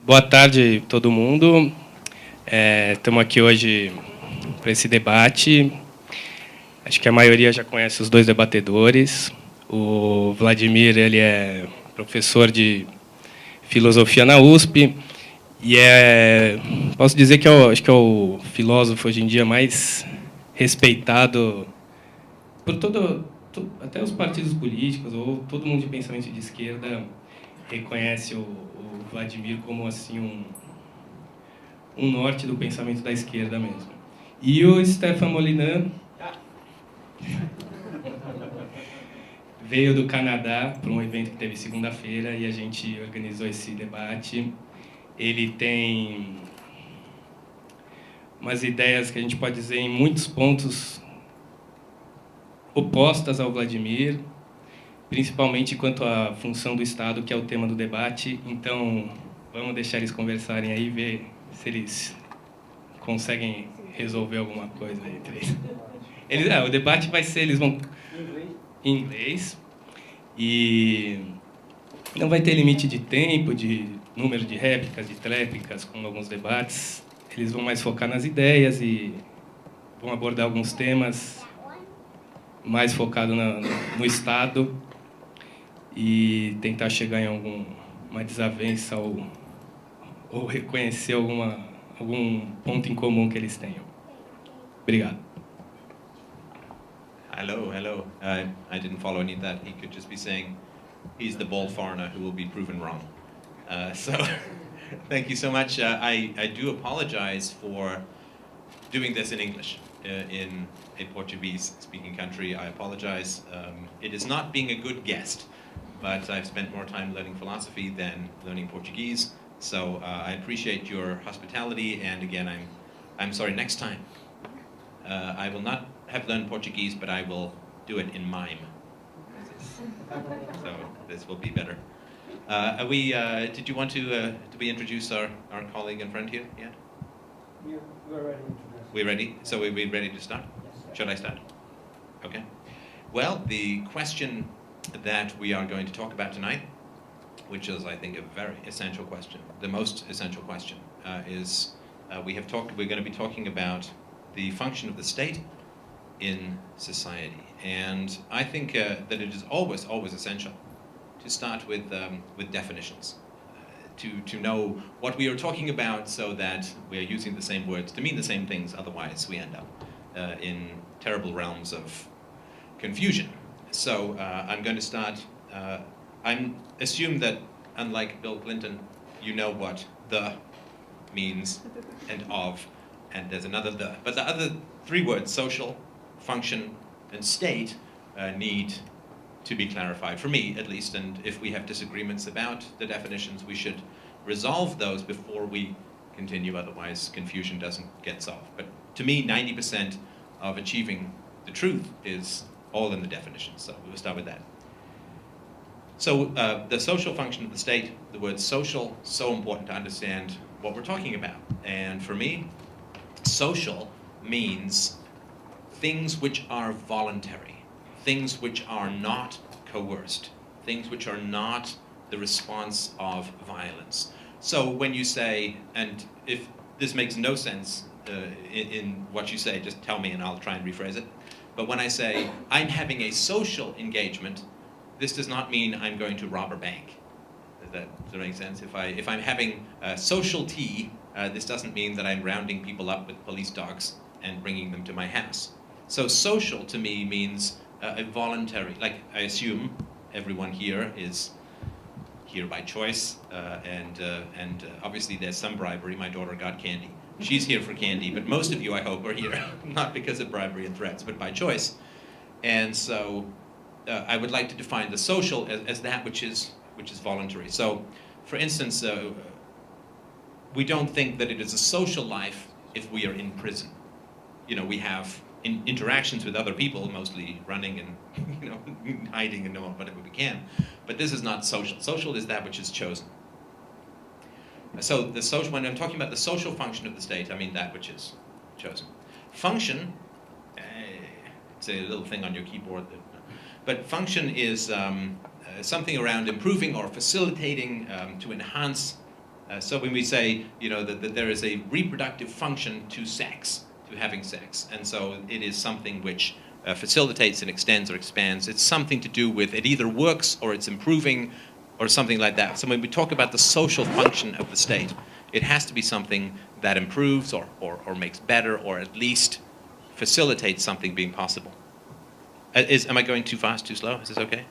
Boa tarde, todo mundo. Estamos aqui hoje para esse debate. Acho que a maioria já conhece os dois debatedores. O Vladimir, ele é professor de filosofia na USP e posso dizer que acho que é o filósofo hoje em dia mais respeitado por até os partidos políticos ou todo mundo de pensamento de esquerda reconhece o Vladimir como assim um norte do pensamento da esquerda mesmo. E o Stefan Molyneux veio do Canadá para um evento que teve segunda-feira e a gente organizou esse debate. Ele tem umas ideias que a gente pode dizer em muitos pontos opostas ao Vladimir, principalmente quanto à função do Estado, que é o tema do debate. Então, vamos deixar eles conversarem aí e ver se eles conseguem resolver alguma coisa entre eles. O debate vai ser, eles vão em inglês e não vai ter limite de tempo, de número de réplicas, de tréplicas, como alguns debates. Eles vão mais focar nas ideias e vão abordar alguns temas mais focados no Estado e tentar chegar em alguma desavença ou reconhecer algum ponto em comum que eles tenham. Obrigado. Hello. I didn't follow any of that. He could just be saying he's the bald foreigner who will be proven wrong. So thank you so much. I do apologize for doing this in English in a Portuguese-speaking country. I apologize. It is not being a good guest, but I've spent more time learning philosophy than learning Portuguese. So I appreciate your hospitality, and again, I'm sorry. Next time, I will not have learned Portuguese, but I will do it in mime. So this will be better. Did you want to do we introduce our colleague and friend here yet? We're ready to introduce. We're ready? So we're ready to start? Yes. Should I start? Okay. Well, the question that we are going to talk about tonight, which is, I think, a very essential question, the most essential question, is we're going to be talking about the function of the state in society. And I think that it is always essential to start with definitions, to know what we are talking about so that we are using the same words to mean the same things, otherwise we end up in terrible realms of confusion. So I'm going to start, I assume that unlike Bill Clinton, you know what the means and of, and there's another the. But the other three words, social, function, and state, need to be clarified, for me at least, and if we have disagreements about the definitions, we should resolve those before we continue, otherwise confusion doesn't get solved. But to me, 90% of achieving the truth is all in the definitions, so we will start with that. So the social function of the state, the word social, so important to understand what we're talking about. And for me, social means things which are voluntary, things which are not coerced, things which are not the response of violence. So when you say, and if this makes no sense in what you say, just tell me and I'll try and rephrase it. But when I say, I'm having a social engagement, this does not mean I'm going to rob a bank. Does that make sense? If I'm having social tea, this doesn't mean that I'm rounding people up with police dogs and bringing them to my house. So social to me means a voluntary, like I assume everyone here is here by choice, and obviously there's some bribery. My daughter got candy. She's here for candy, but most of you, I hope, are here not because of bribery and threats, but by choice. And so I would like to define the social as that which is voluntary. So, for instance, we don't think that it is a social life if we are in prison. You know, we have interactions with other people, mostly running and hiding and doing whatever we can. But this is not social. Social is that which is chosen. So the social, when I'm talking about the social function of the state, I mean that which is chosen. Function, it's a little thing on your keyboard. But function is something around improving or facilitating to enhance So when we say, that there is a reproductive function to sex, to having sex, and so it is something which facilitates and extends or expands. It's something to do with it either works or it's improving or something like that. So when we talk about the social function of the state, it has to be something that improves or makes better or at least facilitates something being possible. Am I going too fast, too slow? Is this okay?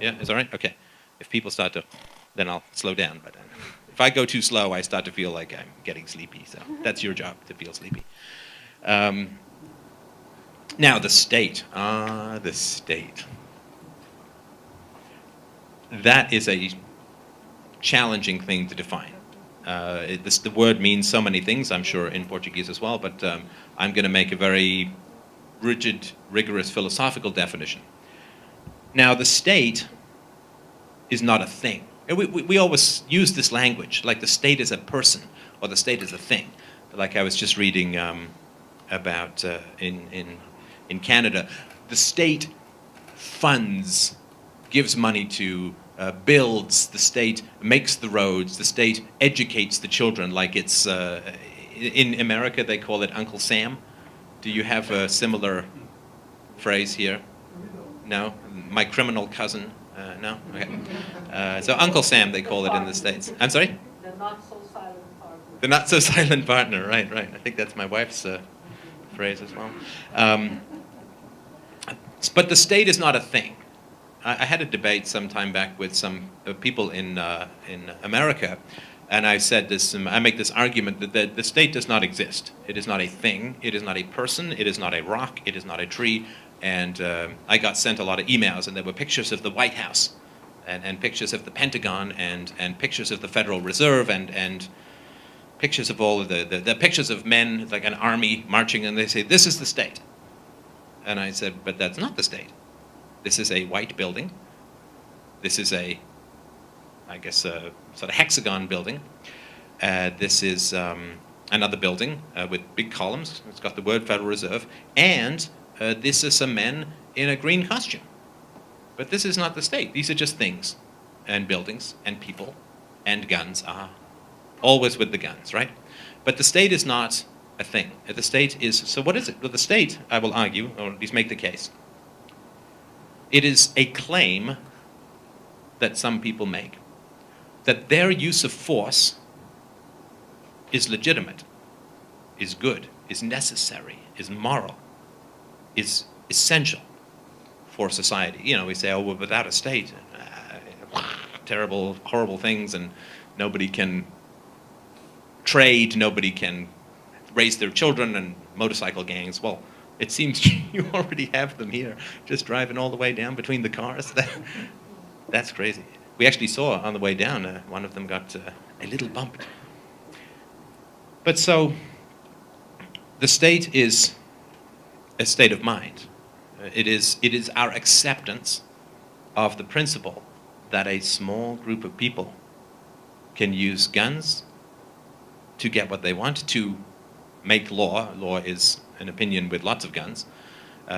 Yeah, is that all right? Okay. If people start to, then I'll slow down. But if I go too slow, I start to feel like I'm getting sleepy. So that's your job, to feel sleepy. Now, the state. The state. That is a challenging thing to define. The word means so many things, I'm sure, in Portuguese as well, but I'm going to make a very rigid, rigorous philosophical definition. Now, the state is not a thing. We always use this language, like the state is a person, or the state is a thing. Like I was just reading about in Canada, the state funds, gives money to, builds, the state makes the roads, the state educates the children, like it's, in America they call it Uncle Sam. Do you have a similar phrase here? No? My criminal cousin? No? Okay. So Uncle Sam, they call it in the States. I'm sorry? The not-so-silent partner. The not-so-silent partner, right. I think that's my wife's phrase as well. But the state is not a thing. I had a debate some time back with some people in America, and I said this. I make this argument that the state does not exist. It is not a thing. It is not a person. It is not a rock. It is not a tree. And I got sent a lot of emails, and there were pictures of the White House, and pictures of the Pentagon, and pictures of the Federal Reserve, and pictures of all of the pictures of men, like an army marching, and they say, this is the state. And I said, but that's not the state. This is a white building. This is a, I guess, a sort of hexagon building. This is another building with big columns. It's got the word Federal Reserve. And this is some men in a green costume. But this is not the state. These are just things and buildings and people and guns. Always with the guns, right? But the state is not a thing. The state is, so what is it? Well, the state, I will argue, or at least make the case, it is a claim that some people make that their use of force is legitimate, is good, is necessary, is moral, is essential for society. You know, we say, oh, well, without a state, terrible, horrible things, and nobody can trade, nobody can raise their children, and motorcycle gangs. Well, it seems you already have them here, just driving all the way down between the cars. That's crazy. We actually saw on the way down, one of them got a little bumped. But so, the state is a state of mind. It is our acceptance of the principle that a small group of people can use guns to get what they want, to make law. Law is an opinion with lots of guns.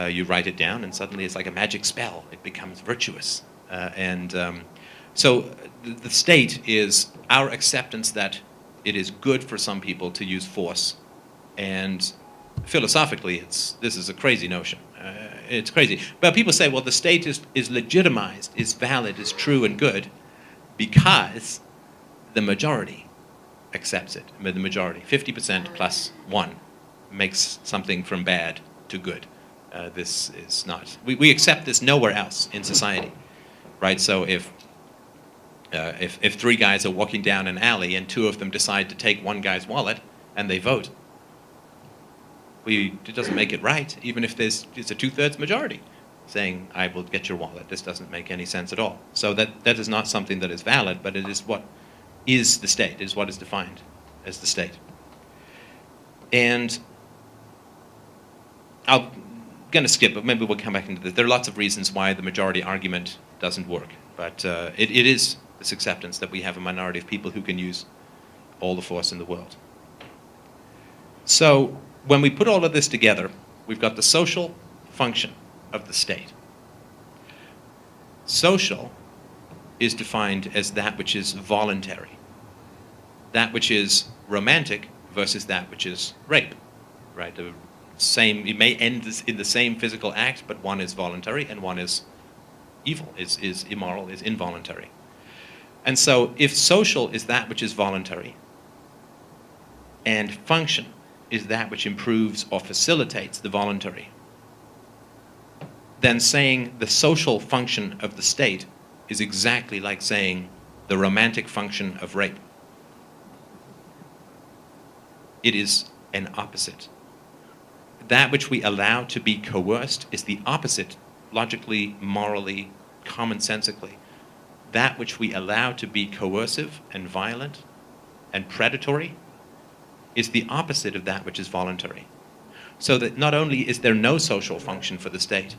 You write it down, and suddenly it's like a magic spell. It becomes virtuous. So the state is our acceptance that it is good for some people to use force. And philosophically, this is a crazy notion. It's crazy. But people say, well, the state is legitimized, is valid, is true and good because the majority accepts it. The majority, 50% plus 1, makes something from bad to good. This is not. We accept this nowhere else in society, right? So if 3 guys are walking down an alley and 2 of them decide to take one guy's wallet and they vote, it doesn't make it right, even if it's a 2/3 majority saying, I will get your wallet. This doesn't make any sense at all. So that is not something that is valid, but it is what is the state, is what is defined as the state. And I'm going to skip, but maybe we'll come back into this. There are lots of reasons why the majority argument doesn't work, but it is this acceptance that we have a minority of people who can use all the force in the world. So when we put all of this together, we've got the social function of the state. Social is defined as that which is voluntary. that which is romantic versus that which is rape, right? It may end in the same physical act, but one is voluntary and one is evil, is immoral, is involuntary. And so if social is that which is voluntary, and function is that which improves or facilitates the voluntary, then saying the social function of the state is exactly like saying the romantic function of rape. It is an opposite. That which we allow to be coerced is the opposite, logically, morally, commonsensically. That which we allow to be coercive and violent and predatory is the opposite of that which is voluntary. So that not only is there no social function for the state,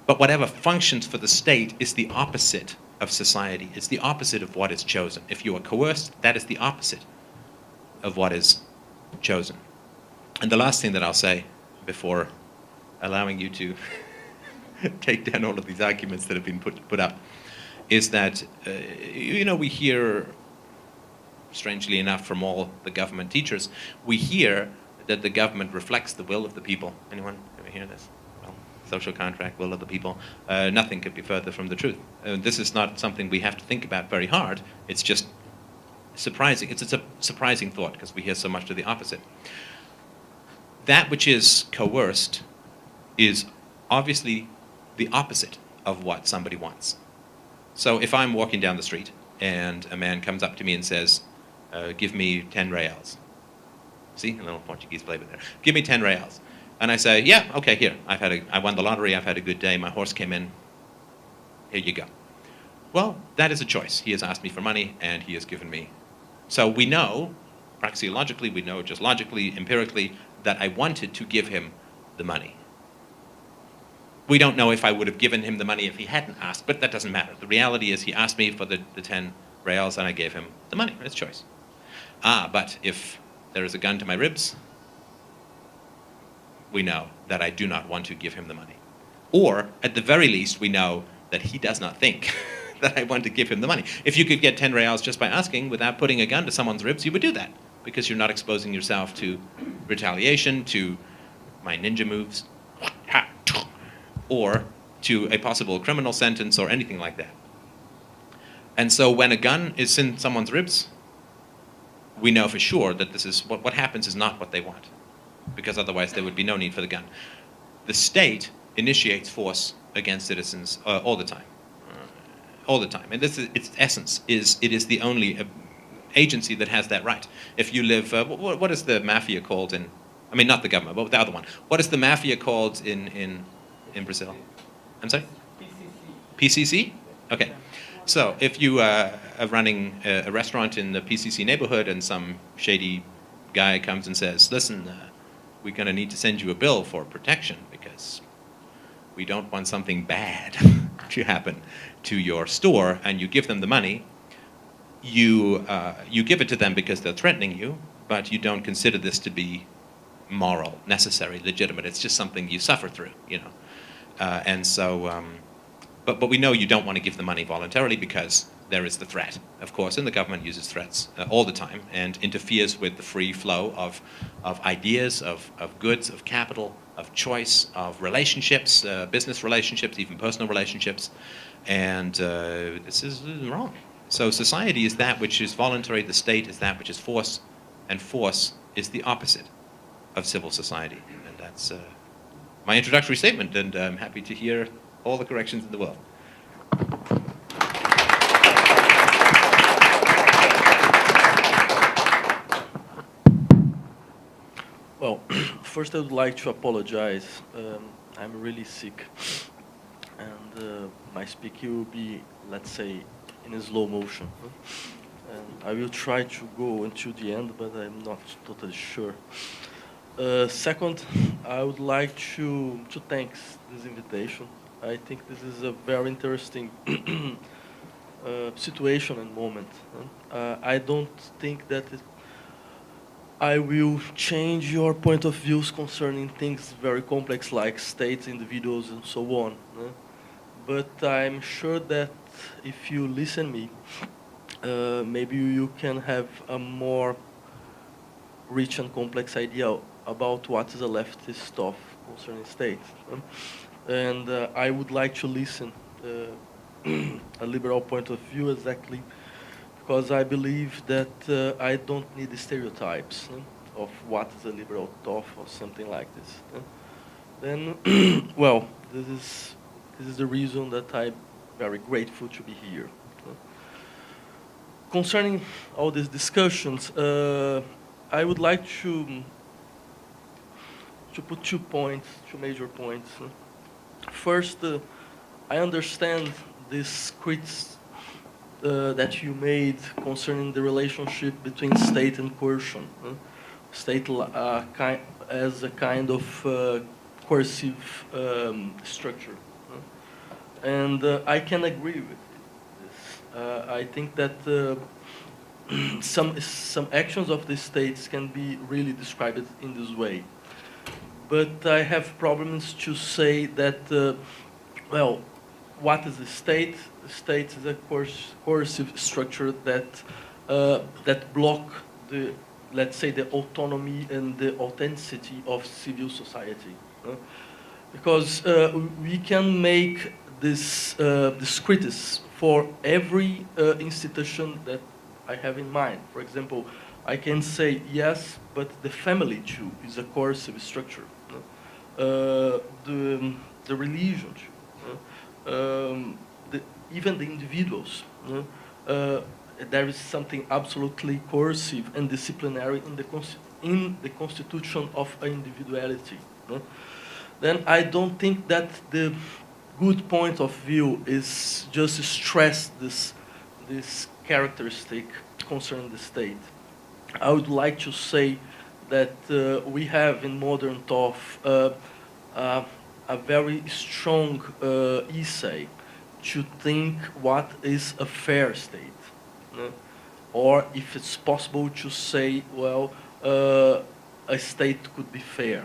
but whatever functions for the state is the opposite of society. It's the opposite of what is chosen. If you are coerced, that is the opposite of what is chosen. And the last thing that I'll say before allowing you to take down all of these arguments that have been put up is that, we hear, strangely enough, from all the government teachers, we hear that the government reflects the will of the people. Anyone ever hear this? Well, social contract, will of the people. Nothing could be further from the truth. This is not something we have to think about very hard. It's just surprising. It's a surprising thought because we hear so much to the opposite. That which is coerced is obviously the opposite of what somebody wants. So if I'm walking down the street and a man comes up to me and says, give me 10 reals. See, a little Portuguese flavor there. Give me 10 reals. And I say, yeah, okay, here. I won the lottery, I've had a good day, my horse came in. Here you go. Well, that is a choice. He has asked me for money and he has given me. So we know, praxeologically, we know just logically, empirically, that I wanted to give him the money. We don't know if I would have given him the money if he hadn't asked, but that doesn't matter. The reality is he asked me for the 10 reals and I gave him the money. It's choice. But if there is a gun to my ribs, we know that I do not want to give him the money. Or, at the very least, we know that he does not think that I want to give him the money. If you could get 10 reals just by asking without putting a gun to someone's ribs, you would do that because you're not exposing yourself to retaliation, to my ninja moves, or to a possible criminal sentence or anything like that. And so when a gun is in someone's ribs, we know for sure that this is what happens is not what they want, because otherwise there would be no need for the gun. The state initiates force against citizens all the time. All the time. And this is its essence, it is the only agency that has that right. If you live, what is the mafia called in, I mean not the government, but the other one. What is the mafia called in Brazil? I'm sorry? PCC? Okay. So if you are running a restaurant in the PCC neighborhood and some shady guy comes and says, listen, we're going to need to send you a bill for protection because we don't want something bad to happen to your store, and you give them the money, you give it to them because they're threatening you, but you don't consider this to be moral, necessary, legitimate. It's just something you suffer through, and so, but we know you don't want to give the money voluntarily because there is the threat, of course, and the government uses threats all the time and interferes with the free flow of ideas, of goods, of capital, of choice, of relationships, business relationships, even personal relationships, and this is wrong. So society is that which is voluntary, the state is that which is force, and force is the opposite of civil society. And that's my introductory statement, and I'm happy to hear all the corrections in the world. Well, first I would like to apologize. I'm really sick, and my speaking will be, let's say, in a slow motion. And I will try to go until the end, but I'm not totally sure. Second, I would like to thank this invitation. I think this is a very interesting situation and moment. I don't think that I will change your point of views concerning things very complex like states, individuals, and so on. But I'm sure that if you listen me, maybe you can have a more rich and complex idea about what is a leftist thought concerning states. And I would like to listen a liberal point of view exactly because I believe that I don't need the stereotypes of what is a liberal thought or something like this. Then, well, this is the reason that I'm very grateful to be here. Concerning all these discussions, I would like to put 2 points, 2 major points. First, I understand this criticism that you made concerning the relationship between state and coercion. State as a kind of coercive structure. And I can agree with this. I think that some actions of the states can be really described in this way. But I have problems to say that, well, what is the state? The state is a coercive structure that block the, let's say, the autonomy and the authenticity of civil society. Because we can make this criticism for every institution that I have in mind. For example, I can say yes, but the family too is a coercive structure. The religion too. Even the individuals. There is something absolutely coercive and disciplinary in the constitution of individuality. Then I don't think that the good point of view is just to stress this characteristic concerning the state. I would like to say that we have in modern thought a very strong essay to think what is a fair state, or if it's possible to say, well, a state could be fair.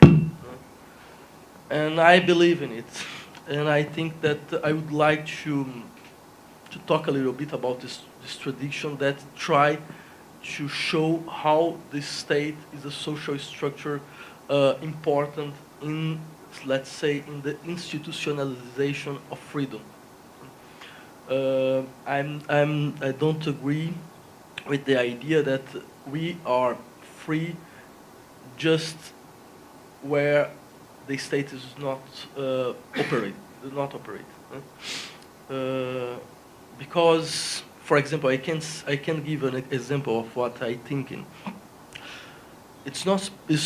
And I believe in it. And I think that I would like to talk a little bit about this tradition that try to show how the state is a social structure important in, let's say, in the institutionalization of freedom. I don't agree with the idea that we are free just where the state is not does not operate. Because, for example, I can give an example of what I think in. It's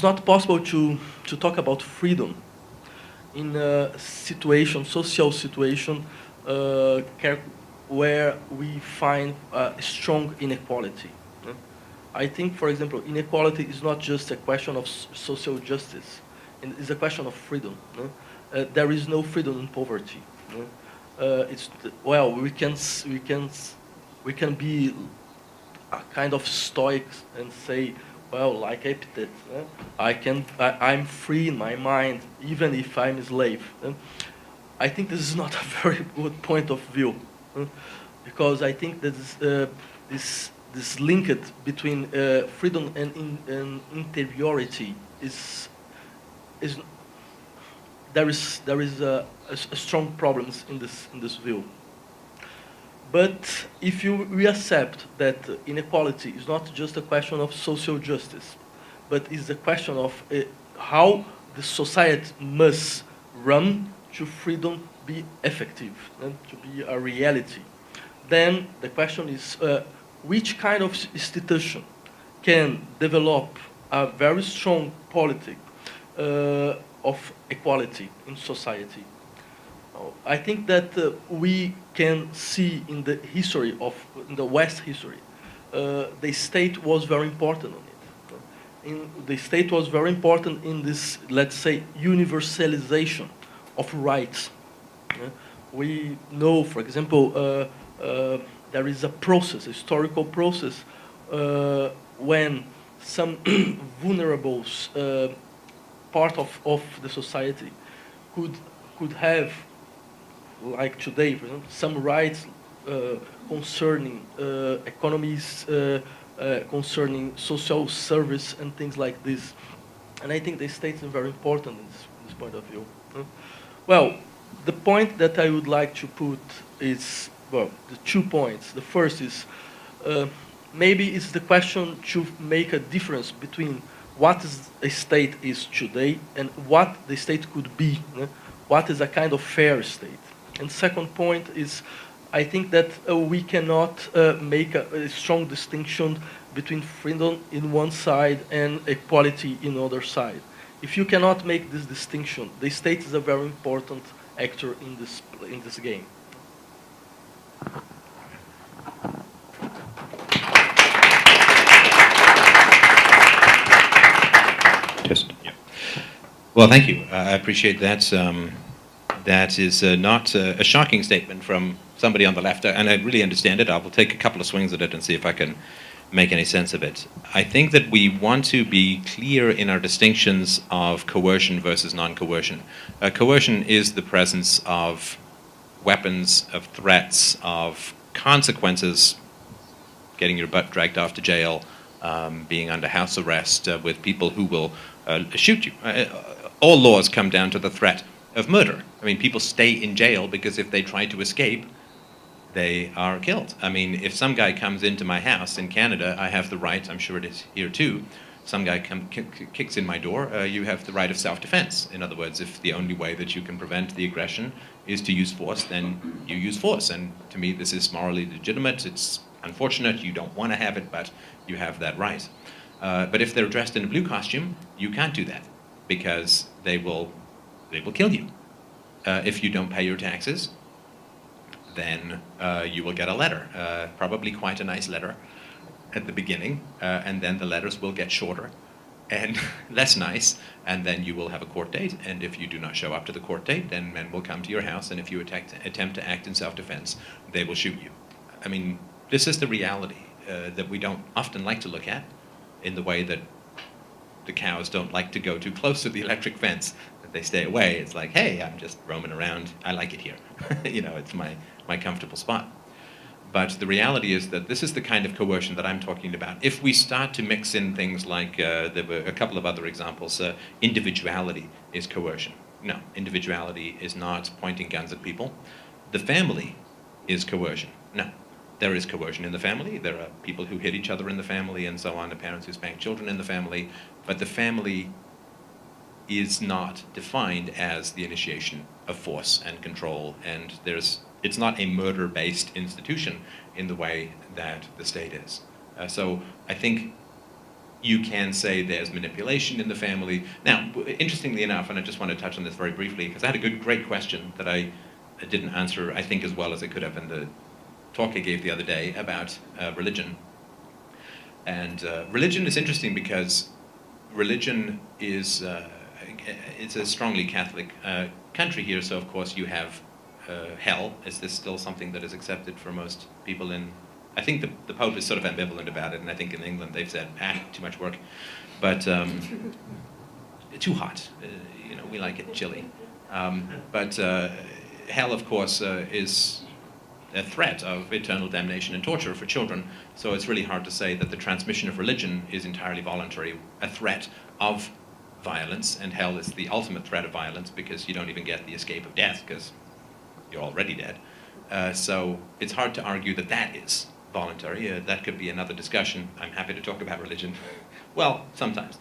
not possible to talk about freedom in a situation, social situation, where we find strong inequality. I think, for example, inequality is not just a question of social justice. It's a question of freedom. There is no freedom in poverty. Well, we can be a kind of stoic and say, well, like Epictet, I'm free in my mind, even if I'm a slave. I think this is not a very good point of view, because I think that this linkage between freedom and interiority is there is a strong problems in this view. But if we accept that inequality is not just a question of social justice, but is a question of how the society must run to freedom be effective and to be a reality, then the question is which kind of institution can develop a very strong policy of equality in society. I think that we can see in the history in the West history, the state was very important on it. The state was very important in this, let's say, universalization of rights. We know, for example, there is a process, a historical process, when some vulnerable part of the society could have, like today, for example, some rights concerning economies, concerning social service and things like this. And I think the state is very important in this point of view. Well, the point that I would like to put is, well, the 2 points. The first is, maybe it's the question to make a difference between what is a state is today and what the state could be. What is a kind of fair state? And second point is, I think that we cannot make a strong distinction between freedom in one side and equality in other side. If you cannot make this distinction, the state is a very important actor in this game. Yeah. Well, thank you. I appreciate that. That is not a shocking statement from somebody on the left, and I really understand it. I will take a couple of swings at it and see if I can make any sense of it. I think that we want to be clear in our distinctions of coercion versus non-coercion. Coercion is the presence of weapons, of threats, of consequences, getting your butt dragged off to jail, being under house arrest with people who will shoot you. All laws come down to the threat of murder. I mean, people stay in jail because if they try to escape, they are killed. I mean, if some guy comes into my house in Canada, I have the right, I'm sure it is here too, some guy kicks in my door, you have the right of self-defense. In other words, if the only way that you can prevent the aggression is to use force, then you use force. And to me, this is morally legitimate. It's unfortunate, you don't want to have it, but you have that right. But if they're dressed in a blue costume, you can't do that because they will kill you. If you don't pay your taxes, then you will get a letter, probably quite a nice letter at the beginning, and then the letters will get shorter and less nice, and then you will have a court date, and if you do not show up to the court date, then men will come to your house, and if you attempt to act in self-defense, they will shoot you. I mean, this is the reality that we don't often like to look at, in the way that the cows don't like to go too close to the electric fence. They stay away. It's like, hey, I'm just roaming around. I like it here. You know, it's my comfortable spot. But the reality is that this is the kind of coercion that I'm talking about. If we start to mix in things like, there were a couple of other examples, individuality is coercion. No, individuality is not pointing guns at people. The family is coercion. No, there is coercion in the family. There are people who hit each other in the family and so on, the parents who spank children in the family. But the family is not defined as the initiation of force and control, and it's not a murder-based institution in the way that the state is. So I think you can say there's manipulation in the family. Now, interestingly enough, and I just want to touch on this very briefly, because I had a great question that I didn't answer, I think, as well as I could have in the talk I gave the other day about religion. And religion is interesting because religion is it's a strongly Catholic country here, so of course you have hell. Is this still something that is accepted for most people in... I think the Pope is sort of ambivalent about it, and I think in England they've said, too much work. But too hot. You know, we like it chilly. But hell, of course, is a threat of eternal damnation and torture for children, so it's really hard to say that the transmission of religion is entirely voluntary, a threat of violence, and hell is the ultimate threat of violence because you don't even get the escape of death because you're already dead. So it's hard to argue that that is voluntary. That could be another discussion. I'm happy to talk about religion. Well, sometimes.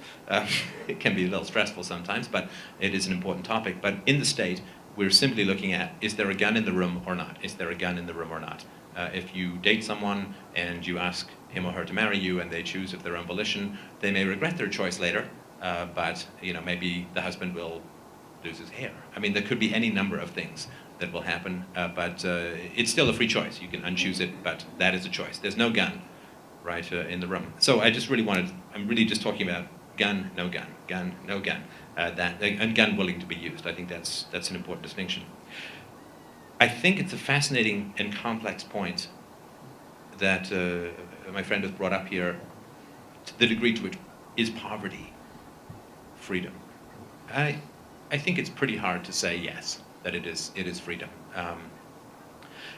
It can be a little stressful sometimes, but it is an important topic. But in the state, we're simply looking at, is there a gun in the room or not? Is there a gun in the room or not? If you date someone and you ask him or her to marry you and they choose of their own volition, they may regret their choice later. But you know, maybe the husband will lose his hair. I mean, there could be any number of things that will happen, but it's still a free choice. You can unchoose it, but that is a choice. There's no gun, right, in the room. So I just really I'm really just talking about gun, no gun, gun, no gun, and gun willing to be used. I think that's an important distinction. I think it's a fascinating and complex point that my friend has brought up here, to the degree to which is poverty freedom. I think it's pretty hard to say yes, that it is freedom.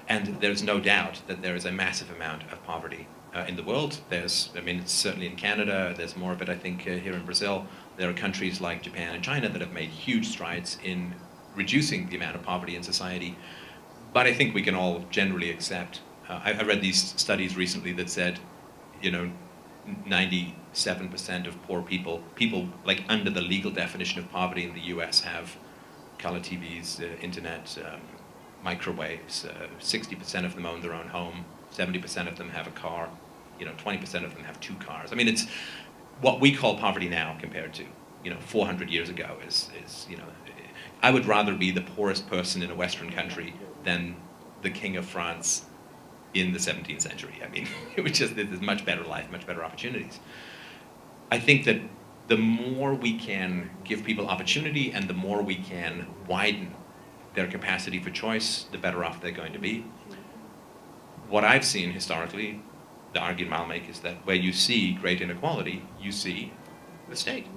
And there's no doubt that there is a massive amount of poverty in the world. It's certainly in Canada, there's more of it, I think, here in Brazil. There are countries like Japan and China that have made huge strides in reducing the amount of poverty in society. But I think we can all generally accept, I read these studies recently that said, 97% of poor people like under the legal definition of poverty in the US have color TVs, internet, microwaves, 60% of them own their own home, 70% of them have a car, 20% of them have 2 cars. I mean, it's what we call poverty now compared to, 400 years ago is I would rather be the poorest person in a Western country than the King of France in the 17th century. I mean, there's much better life, much better opportunities. I think that the more we can give people opportunity and the more we can widen their capacity for choice, the better off they're going to be. What I've seen historically, the argument I'll make is that where you see great inequality, you see the state.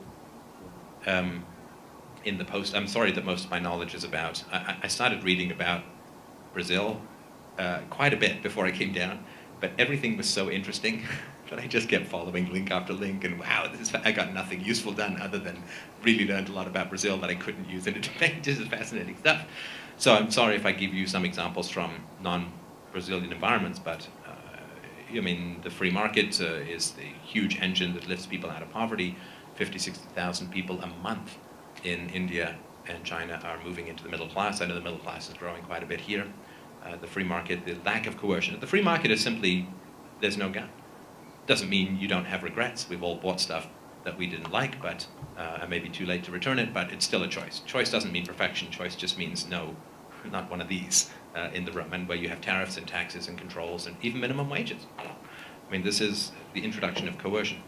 I'm sorry that most of my knowledge is about, I started reading about Brazil quite a bit before I came down, but everything was so interesting that I just kept following link after link, and wow, I got nothing useful done other than really learned a lot about Brazil that I couldn't use in a debate. This is fascinating stuff. So I'm sorry if I give you some examples from non-Brazilian environments, but the free market is the huge engine that lifts people out of poverty. 50, 60,000 people a month in India and China are moving into the middle class. I know the middle class is growing quite a bit here. The free market, the lack of coercion. The free market is simply, there's no gun. Doesn't mean you don't have regrets. We've all bought stuff that we didn't like, but it may be too late to return it, but it's still a choice. Choice doesn't mean perfection. Choice just means no, not one of these in the room, and where you have tariffs and taxes and controls and even minimum wages. I mean, this is the introduction of coercion.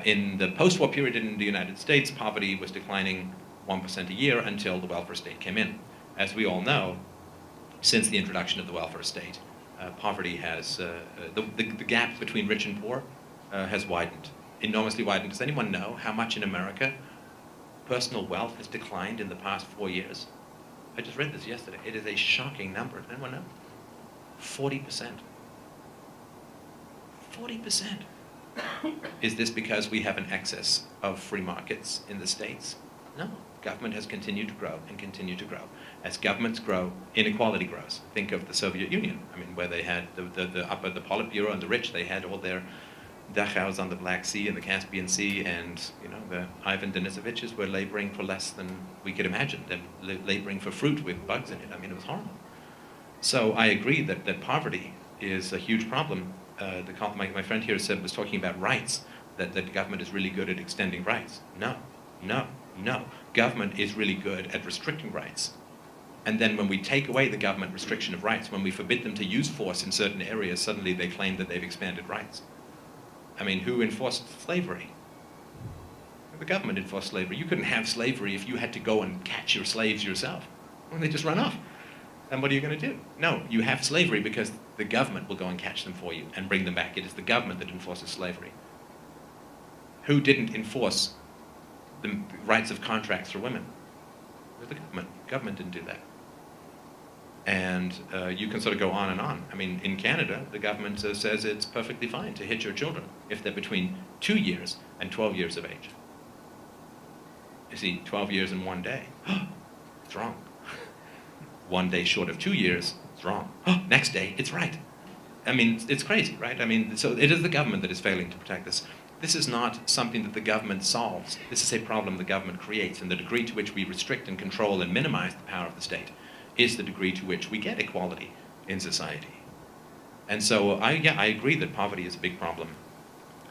In the post-war period in the United States, poverty was declining 1% a year until the welfare state came in. As we all know, since the introduction of the welfare state, poverty has, the gap between rich and poor has widened, enormously widened. Does anyone know how much in America personal wealth has declined in the past 4 years? I just read this yesterday. It is a shocking number. Does anyone know? 40%. 40%. Is this because we have an excess of free markets in the States? No. Government has continued to grow and continue to grow. As governments grow, inequality grows. Think of the Soviet Union. I mean, where they had the Politburo and the rich, they had all their Dachau's on the Black Sea and the Caspian Sea, and the Ivan Denisoviches were laboring for less than we could imagine. They're laboring for fruit with bugs in it. I mean, it was horrible. So I agree that poverty is a huge problem. My friend here was talking about rights, that the government is really good at extending rights. No. Government is really good at restricting rights. And then when we take away the government restriction of rights, when we forbid them to use force in certain areas, suddenly they claim that they've expanded rights. I mean, who enforced slavery? The government enforced slavery. You couldn't have slavery if you had to go and catch your slaves yourself. Well, they just run off. And what are you going to do? No, you have slavery because the government will go and catch them for you and bring them back. It is the government that enforces slavery. Who didn't enforce the rights of contracts for women? It was the government. Government didn't do that. And you can sort of go on and on. I mean, in Canada, the government says it's perfectly fine to hit your children if they're between 2 years and 12 years of age. You see, 12 years and 1 day. It's wrong. 1 day short of 2 years, it's wrong. Next day, it's right. I mean, it's crazy, right? I mean, so it is the government that is failing to protect this. This is not something that the government solves. This is a problem the government creates, and the degree to which we restrict and control and minimize the power of the state is the degree to which we get equality in society. And so I agree that poverty is a big problem.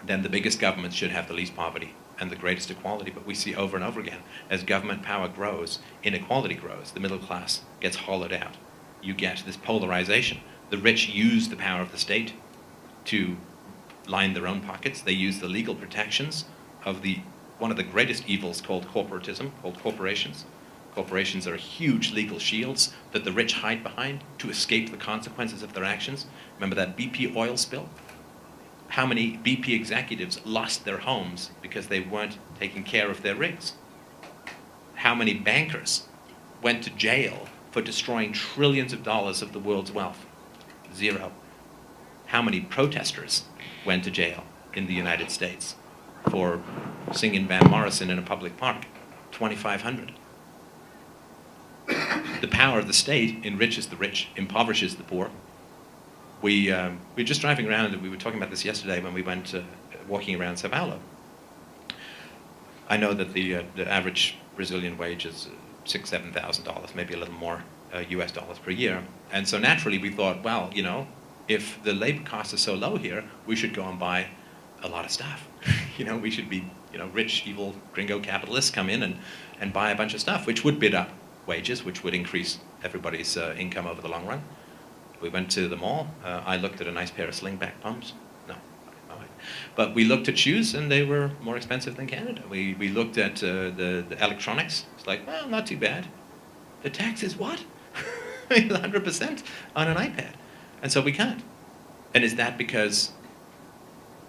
Then the biggest governments should have the least poverty and the greatest equality, but we see over and over again, as government power grows, inequality grows, the middle class gets hollowed out. You get this polarization. The rich use the power of the state to line their own pockets. They use the legal protections of one of the greatest evils called corporatism, called corporations. Corporations are huge legal shields that the rich hide behind to escape the consequences of their actions. Remember that BP oil spill? How many BP executives lost their homes because they weren't taking care of their rigs? How many bankers went to jail for destroying trillions of dollars of the world's wealth? 0. How many protesters went to jail in the United States for singing Van Morrison in a public park? 2,500. The power of the state enriches the rich, impoverishes the poor. We were just driving around, and we were talking about this yesterday when we went walking around Sao Paulo. I know that the average Brazilian wage is $6,000, $7,000, maybe a little more US dollars per year. And so naturally we thought, well, you know, if the labor costs are so low here, we should go and buy a lot of stuff. You know, we should be, you know, rich, evil, gringo capitalists come in and buy a bunch of stuff, which would bid up wages, which would increase everybody's income over the long run. We went to the mall. I looked at a nice pair of slingback pumps. No. But we looked at shoes, and they were more expensive than Canada. We looked at the electronics. It's like, well, not too bad. The tax is what? 100% on an iPad. And so we can't. And is that because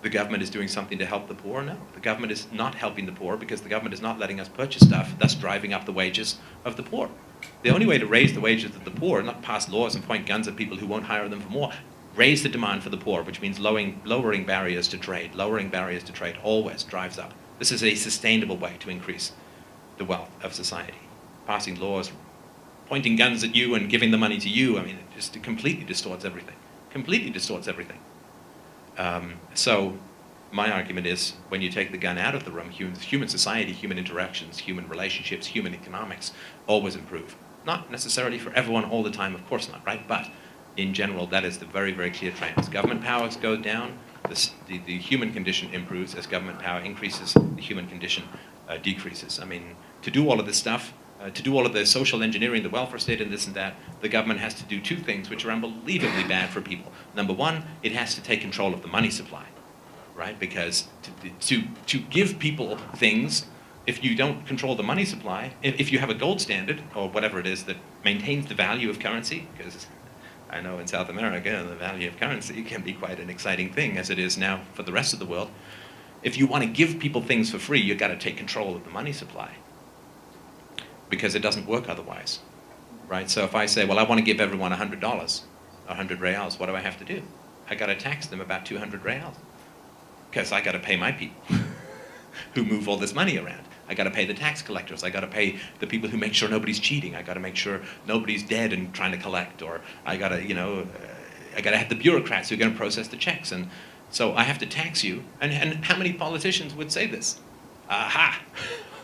the government is doing something to help the poor? No. The government is not helping the poor because the government is not letting us purchase stuff, thus driving up the wages of the poor. The only way to raise the wages of the poor, not pass laws and point guns at people who won't hire them for more, raise the demand for the poor, which means lowering barriers to trade. Lowering barriers to trade always drives up. This is a sustainable way to increase the wealth of society. Passing laws, pointing guns at you and giving the money to you, I mean, it completely distorts everything. Completely distorts everything. So my argument is when you take the gun out of the room, human society, human interactions, human relationships, human economics always improve. Not necessarily for everyone all the time, of course not, right? But in general, that is the very, very clear trend. As government powers go down, the human condition improves. As government power increases, the human condition decreases. I mean, to do all of this stuff, to do all of the social engineering, the welfare state and this and that, the government has to do two things which are unbelievably bad for people. Number one, it has to take control of the money supply, right? Because to give people things, if you don't control the money supply, if you have a gold standard or whatever it is that maintains the value of currency, because I know in South America the value of currency can be quite an exciting thing as it is now for the rest of the world. If you want to give people things for free, you've got to take control of the money supply because it doesn't work otherwise, right? So if I say, well, I want to give everyone $100, 100 reals, what do I have to do? I got to tax them about 200 reals because I got to pay my people who move all this money around. I got to pay the tax collectors. I got to pay the people who make sure nobody's cheating. I got to make sure nobody's dead and trying to collect. Or I got to, you know, I got to have the bureaucrats who are going to process the checks. And so I have to tax you. And how many politicians would say this? Aha!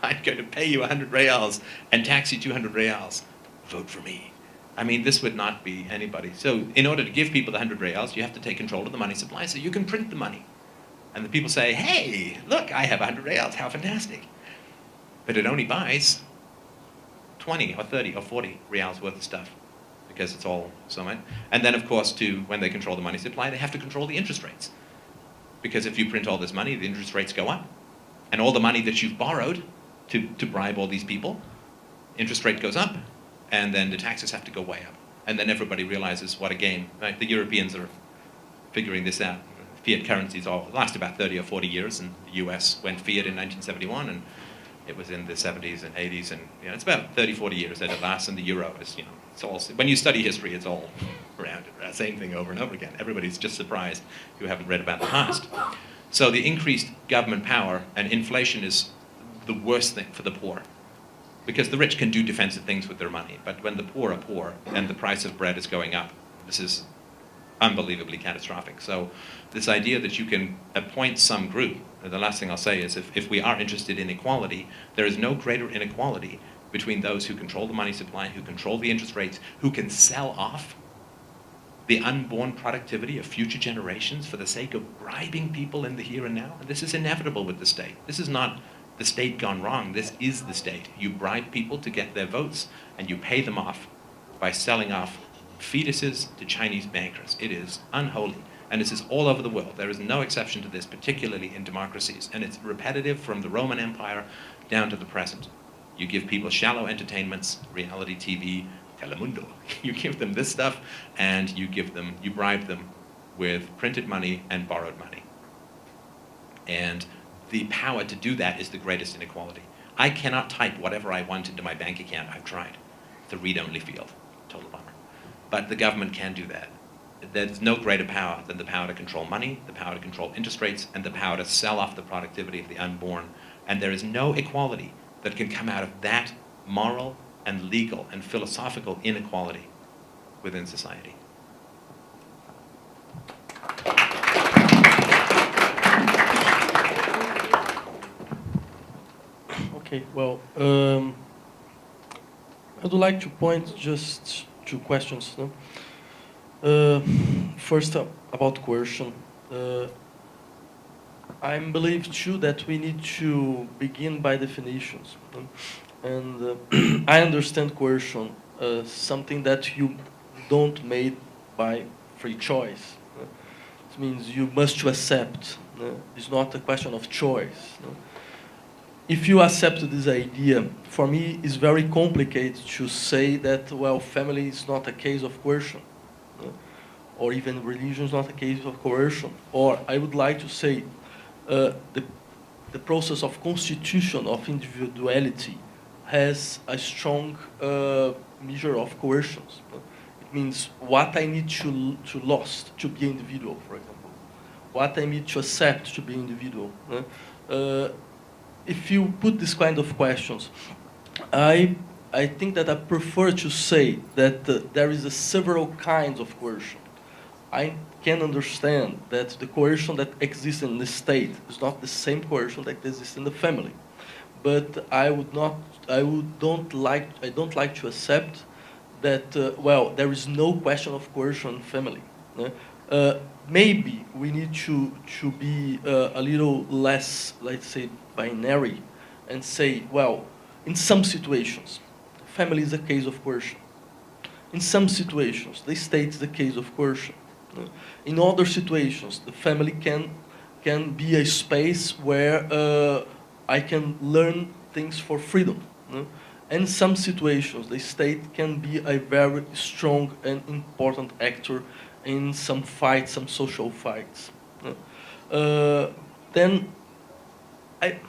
I'm going to pay you 100 reals and tax you 200 reals. Vote for me. I mean, this would not be anybody. So in order to give people the 100 reals, you have to take control of the money supply so you can print the money. And the people say, hey, look, I have 100 reals. How fantastic. But it only buys 20 or 30 or 40 reals worth of stuff because it's all so much. And then, of course, when they control the money supply, they have to control the interest rates. Because if you print all this money, the interest rates go up. And all the money that you've borrowed to bribe all these people, interest rate goes up. And then the taxes have to go way up. And then everybody realizes what a game. Right? The Europeans are figuring this out. Fiat currencies last about 30 or 40 years. And the US went fiat in 1971. And it was in the 70s and 80s, and you know, it's about 30, 40 years that it lasts, and the euro is, you know, it's all, when you study history, it's all around it, same thing over and over again. Everybody's just surprised who haven't read about the past. So the increased government power and inflation is the worst thing for the poor, because the rich can do defensive things with their money, but when the poor are poor and the price of bread is going up, this is unbelievably catastrophic. So this idea that you can appoint some group, the last thing I'll say is if we are interested in equality, there is no greater inequality between those who control the money supply, who control the interest rates, who can sell off the unborn productivity of future generations for the sake of bribing people in the here and now. And this is inevitable with the state. This is not the state gone wrong. This is the state. You bribe people to get their votes, and you pay them off by selling off fetuses to Chinese bankers. It is unholy. And this is all over the world. There is no exception to this, particularly in democracies. And it's repetitive from the Roman Empire down to the present. You give people shallow entertainments, reality TV, Telemundo. You give them this stuff, and you bribe them with printed money and borrowed money. And the power to do that is the greatest inequality. I cannot type whatever I want into my bank account. I've tried. It's a read-only field. but the government can do that. There's no greater power than the power to control money, the power to control interest rates, and the power to sell off the productivity of the unborn. And there is no equality that can come out of that moral and legal and philosophical inequality within society. Okay, well, I would like to point just 2 questions. No? First, about coercion. I believe too that we need to begin by definitions. No? And I understand coercion something that you don't made by free choice. No? It means you must accept. No? It's not a question of choice. No? If you accept this idea, for me, it's very complicated to say that, well, family is not a case of coercion, or even religion is not a case of coercion. Or I would like to say the process of constitution of individuality has a strong measure of coercions. It means what I need to lose to be individual, for example. What I need to accept to be individual. If you put this kind of questions, I think that I prefer to say that there is several kinds of coercion. I can understand that the coercion that exists in the state is not the same coercion that exists in the family, but I don't like to accept that. Well, there is no question of coercion in family. Maybe we need to be a little less, let's say, binary, and say, well, in some situations, family is a case of coercion. In some situations, the state is a case of coercion. In other situations, the family can be a space where I can learn things for freedom. And in some situations, the state can be a very strong and important actor in some fights, some social fights. Then I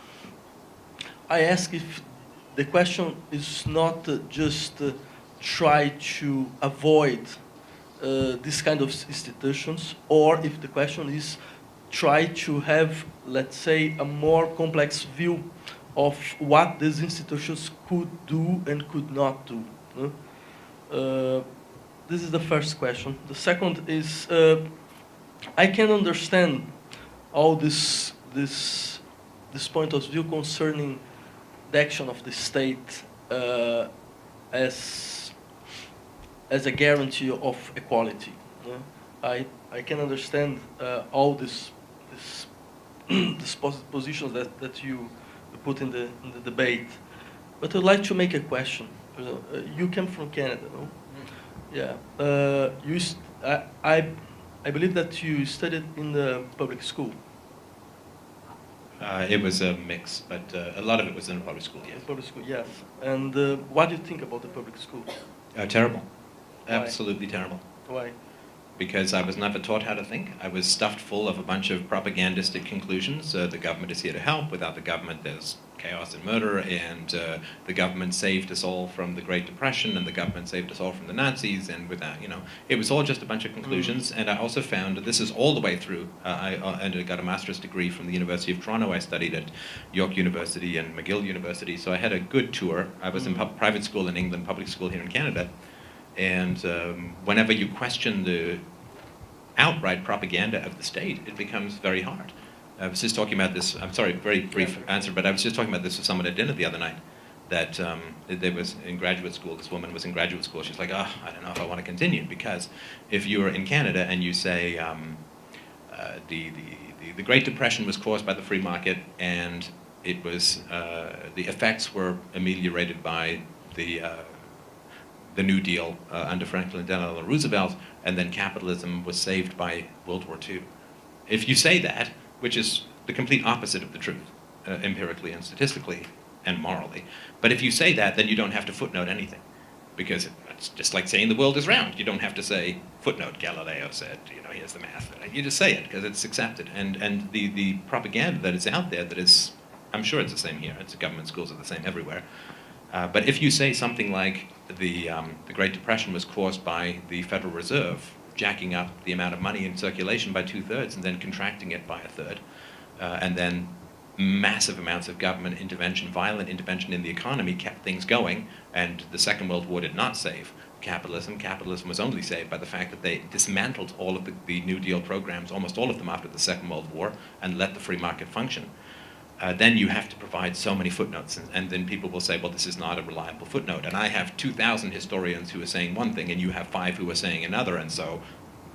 ask if the question is not just try to avoid this kind of institutions, or if the question is try to have, let's say, a more complex view of what these institutions could do and could not do. This is the first question. The second is, I can understand all this point of view concerning the action of the state as a guarantee of equality. I can understand all these positions that you put in the debate, but I'd like to make a question. You came from Canada, no? Yeah. I believe that you studied in the public school. It was a mix, but a lot of it was in a public school, yes. Public school, yes. And what do you think about the public school? Terrible. Why? Absolutely terrible. Why? Because I was never taught how to think. I was stuffed full of a bunch of propagandistic conclusions. The government is here to help. Without the government, there's chaos and murder, and the government saved us all from the Great Depression, and the government saved us all from the Nazis, and without, it was all just a bunch of conclusions. And I also found that this is all the way through. I got a master's degree from the University of Toronto. I studied at York University and McGill University, so I had a good tour. I was in private school in England, public school here in Canada, and whenever you question the outright propaganda of the state, it becomes very hard. I was just talking about this, I'm sorry, very brief answer, but I was just talking about this with someone at dinner the other night, that there was in graduate school, this woman was in graduate school, she's like, I don't know if I want to continue, because if you're in Canada and you say the Great Depression was caused by the free market, and it was, the effects were ameliorated by the New Deal under Franklin Delano Roosevelt, and then capitalism was saved by World War II. If you say that, which is the complete opposite of the truth, empirically and statistically and morally, but if you say that, then you don't have to footnote anything, because it's just like saying the world is round. You don't have to say, footnote, Galileo said, here's the math. You just say it, because it's accepted. And the propaganda that is out there, that is, I'm sure it's the same here, it's government schools are the same everywhere, But if you say something like the Great Depression was caused by the Federal Reserve jacking up the amount of money in circulation by 2/3 and then contracting it by 1/3, and then massive amounts of government intervention, violent intervention in the economy kept things going, and the Second World War did not save capitalism. Capitalism was only saved by the fact that they dismantled all of the New Deal programs, almost all of them after the Second World War, and let the free market function. Then you have to provide so many footnotes, and then people will say, well, this is not a reliable footnote. And I have 2,000 historians who are saying one thing, and you have 5 who are saying another, and so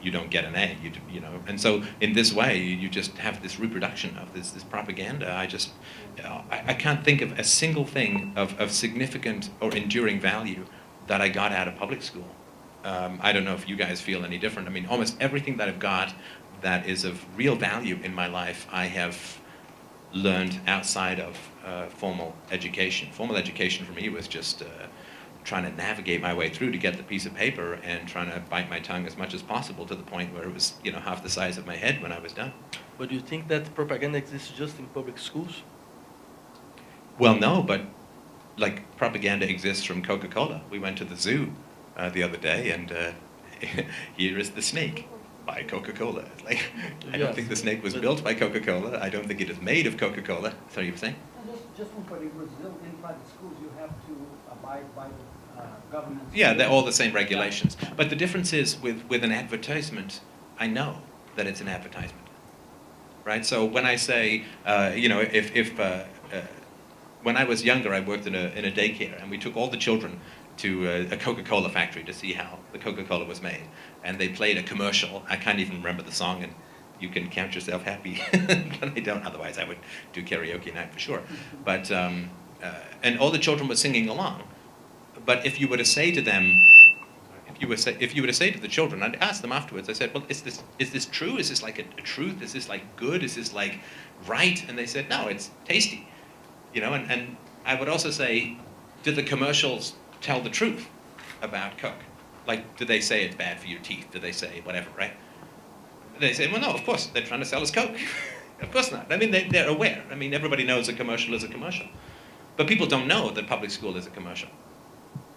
you don't get an A, you know. And so in this way, you just have this reproduction of this propaganda. I can't think of a single thing of significant or enduring value that I got out of public school. I don't know if you guys feel any different. I mean, almost everything that I've got that is of real value in my life, I have learned outside of formal education. Formal education for me was just trying to navigate my way through to get the piece of paper and trying to bite my tongue as much as possible to the point where it was, you know, half the size of my head when I was done. But do you think that propaganda exists just in public schools? Well, no, but like propaganda exists from Coca-Cola. We went to the zoo the other day, and here is the snake by Coca-Cola. Like, I don't think the snake was built by Coca-Cola. I don't think it is made of Coca-Cola. Sorry, you were saying? Just one point, in Brazil, in private schools, you have to abide by the government. Yeah, they're all the same regulations. But the difference is with an advertisement, I know that it's an advertisement, right? So when I say, you know, when I was younger, I worked in a daycare, and we took all the children to a Coca-Cola factory to see how the Coca-Cola was made. And they played a commercial. I can't even remember the song, and you can count yourself happy, but I don't. Otherwise, I would do karaoke night for sure. But and all the children were singing along. But if you were to say to them, if you were to say to the children, I'd ask them afterwards. I said, well, is this true? Is this like a truth? Is this like good? Is this like right? And they said, no, it's tasty. You know, and I would also say, do the commercials tell the truth about Coke? Like, do they say it's bad for your teeth? Do they say whatever, right? They say, well, no, of course, they're trying to sell us Coke. Of course not. I mean, they're aware. I mean, everybody knows a commercial is a commercial. But people don't know that public school is a commercial.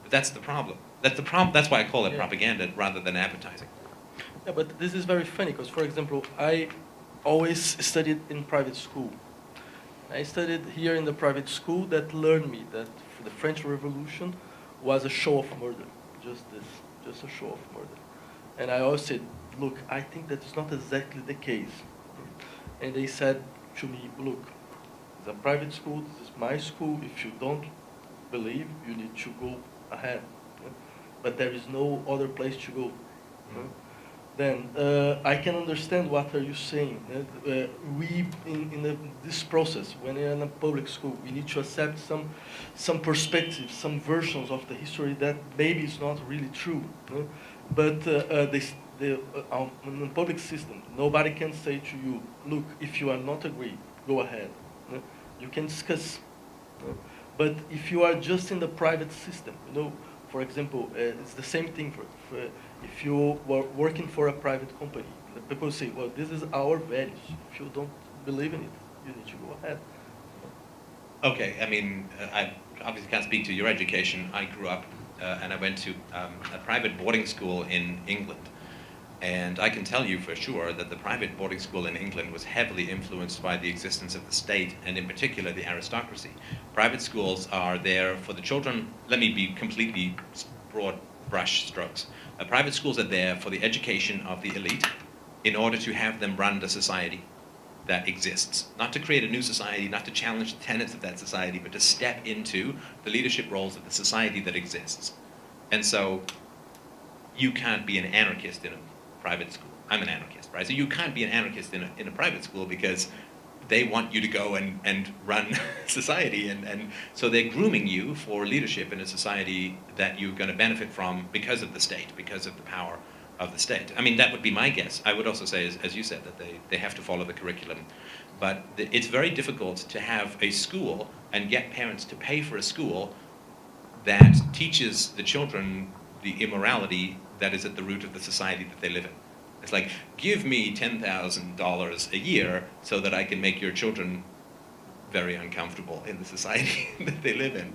But that's the problem. That's why I call it propaganda rather than advertising. Yeah, but this is very funny, because, for example, I always studied in private school. I studied here in the private school that learned me that the French Revolution was a show of murder. Just a show of murder. And I always said, look, I think that's not exactly the case. And they said to me, look, it's a private school, this is my school. If you don't believe, you need to go ahead. But there is no other place to go. Then I can understand what are you saying. We, in this process, when you're in a public school, we need to accept some perspectives, some versions of the history that maybe is not really true. But in the public system, nobody can say to you, look, if you are not agree, go ahead. You can discuss. But if you are just in the private system, you know, for example, it's the same thing if you were working for a private company. The people say, well, this is our values. If you don't believe in it, you need to go ahead. Okay, I mean, I obviously can't speak to your education. I grew up and I went to a private boarding school in England. And I can tell you for sure that the private boarding school in England was heavily influenced by the existence of the state, and in particular the aristocracy. Private schools are there for the children. Let me be completely broad brush strokes. Private schools are there for the education of the elite in order to have them run the society that exists. Not to create a new society, not to challenge the tenets of that society, but to step into the leadership roles of the society that exists. And so you can't be an anarchist in a private school. I'm an anarchist, right? So you can't be an anarchist in a private school because they want you to go and run society, and so they're grooming you for leadership in a society that you're going to benefit from because of the state, because of the power of the state. I mean, that would be my guess. I would also say, as you said, that they have to follow the curriculum. But it's very difficult to have a school and get parents to pay for a school that teaches the children the immorality that is at the root of the society that they live in. It's like, give me $10,000 a year so that I can make your children very uncomfortable in the society that they live in.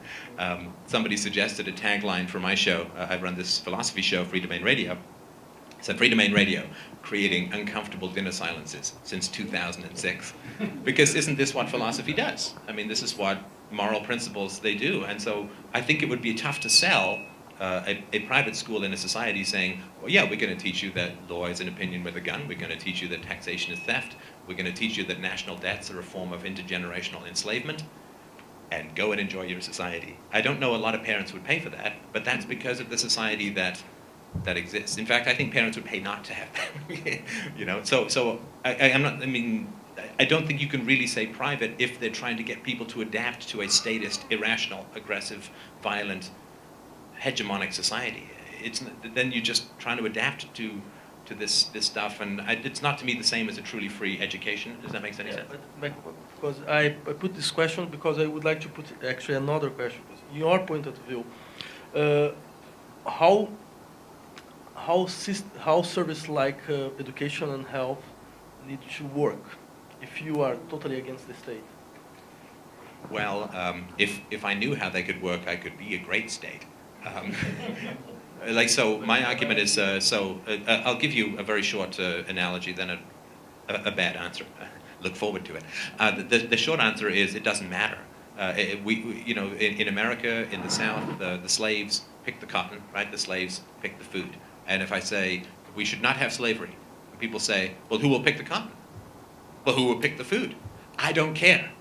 Somebody suggested a tagline for my show. I run this philosophy show, Free Domain Radio. It said, Free Domain Radio, creating uncomfortable dinner silences since 2006. Because isn't this what philosophy does? I mean, this is what moral principles they do. And so I think it would be tough to sell a private school in a society saying, well, yeah, we're going to teach you that law is an opinion with a gun. We're going to teach you that taxation is theft. We're going to teach you that national debts are a form of intergenerational enslavement. And go and enjoy your society. I don't know a lot of parents would pay for that, but that's because of the society that exists. In fact, I think parents would pay not to have that. You know, so I'm not. I mean, I don't think you can really say private if they're trying to get people to adapt to a statist, irrational, aggressive, violent, hegemonic society. Then you're just trying to adapt to this stuff, and it's not to me the same as a truly free education. Does that make any sense? But because I put this question because I would like to put actually another question. In your point of view, how service like education and health need to work if you are totally against the state? Well, if I knew how they could work, I could be a great state. So my argument is, I'll give you a very short analogy, then a bad answer. Look forward to it. The short answer is it doesn't matter. In America, in the South, the slaves picked the cotton, right? The slaves picked the food. And if I say we should not have slavery, people say, well, who will pick the cotton? Well, who will pick the food? I don't care.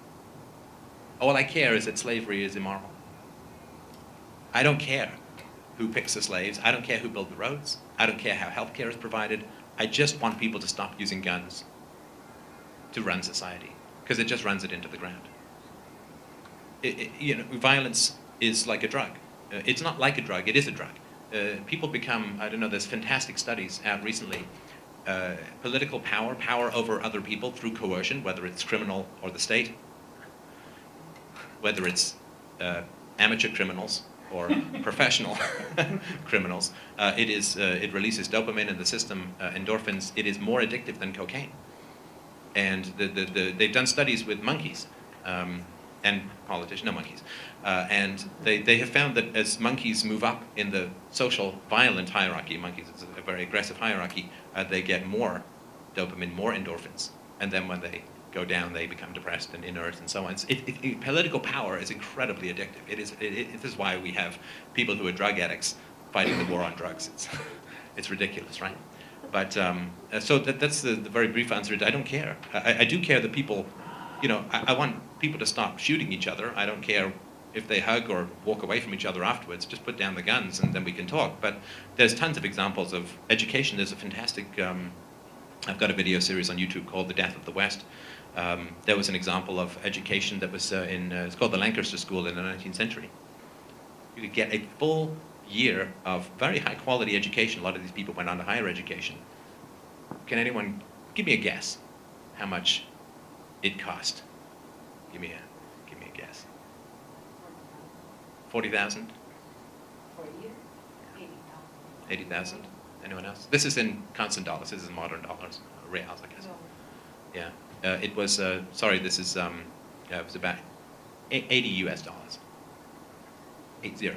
All I care is that slavery is immoral. I don't care who picks the slaves. I don't care who builds the roads. I don't care how healthcare is provided. I just want people to stop using guns to run society, because it just runs it into the ground. Violence is like a drug. It's not like a drug, it is a drug. People become, I don't know, there's fantastic studies out recently, political power over other people through coercion, whether it's criminal or the state, whether it's amateur criminals or professional criminals. It releases dopamine in the system, endorphins. It is more addictive than cocaine. And they've done studies with monkeys and politicians, no monkeys. And they have found that as monkeys move up in the social violent hierarchy, monkeys is a very aggressive hierarchy, they get more dopamine, more endorphins. And then when they go down, they become depressed and inert and so on. Political power is incredibly addictive. It is why we have people who are drug addicts fighting the war on drugs. It's ridiculous, right? But so that's the very brief answer. I don't care. I do care that people, I want people to stop shooting each other. I don't care if they hug or walk away from each other afterwards. Just put down the guns and then we can talk. But there's tons of examples of education. There's a fantastic, I've got a video series on YouTube called The Death of the West. There was an example of education that was it's called the Lancaster School in the 19th century. You could get a full year of very high quality education. A lot of these people went on to higher education. Can anyone give me a guess how much it cost? Give me a guess. 40,000? For a year? 80,000. 80,000? Anyone else? This is in constant dollars. This is modern dollars, reals, I guess. No. Yeah. It was, sorry, this is, it was about 80 US dollars. 80.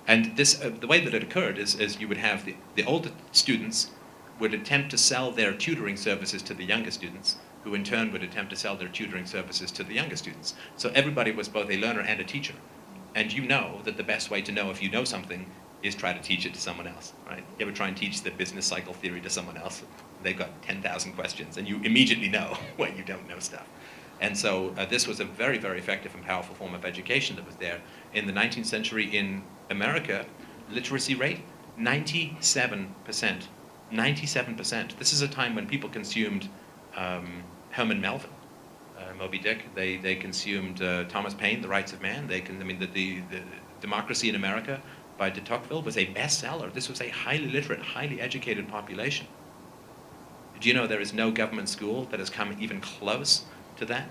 And this, the way that it occurred is you would have the older students would attempt to sell their tutoring services to the younger students, who in turn would attempt to sell their tutoring services to the younger students. So everybody was both a learner and a teacher. And you know that the best way to know if you know something is try to teach it to someone else, right? You ever try and teach the business cycle theory to someone else? They've got 10,000 questions, and you immediately know when you don't know stuff. And so this was a very, very effective and powerful form of education that was there. In the 19th century in America, literacy rate, 97%. 97%. This is a time when people consumed Herman Melville, Moby Dick. They consumed Thomas Paine, The Rights of Man. The Democracy in America by de Tocqueville was a bestseller. This was a highly literate, highly educated population. Do you know there is no government school that has come even close to that?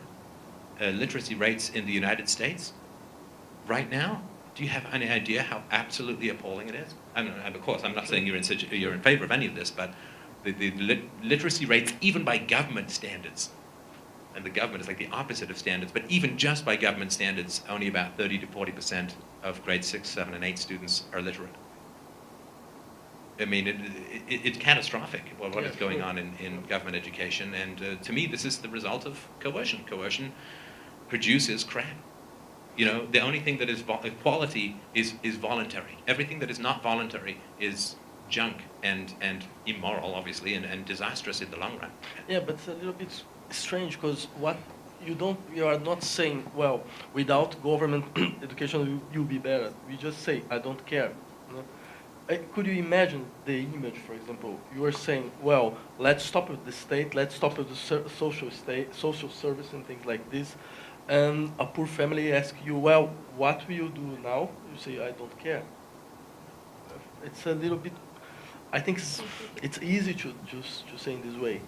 Literacy rates in the United States right now, do you have any idea how absolutely appalling it is? Of course, I'm not saying you're in favor of any of this, but the literacy rates, even by government standards, and the government is like the opposite of standards. But even just by government standards, only about 30 to 40% of grade 6, 7, and 8 students are literate. I mean, it's catastrophic what is going on in government education. And to me, this is the result of coercion. Coercion produces crap. You know, the only thing that is equality is voluntary. Everything that is not voluntary is junk and immoral, obviously, and disastrous in the long run. Yeah, but it's a little bit strange because you are not saying, well, without government education you'll be better. We just say, I don't care. You know? Could you imagine the image, for example? You are saying, well, let's stop with the state, let's stop with the social service and things like this, and a poor family asks you, well, what will you do now? You say, I don't care. It's a little bit, I think it's easy to say in this way.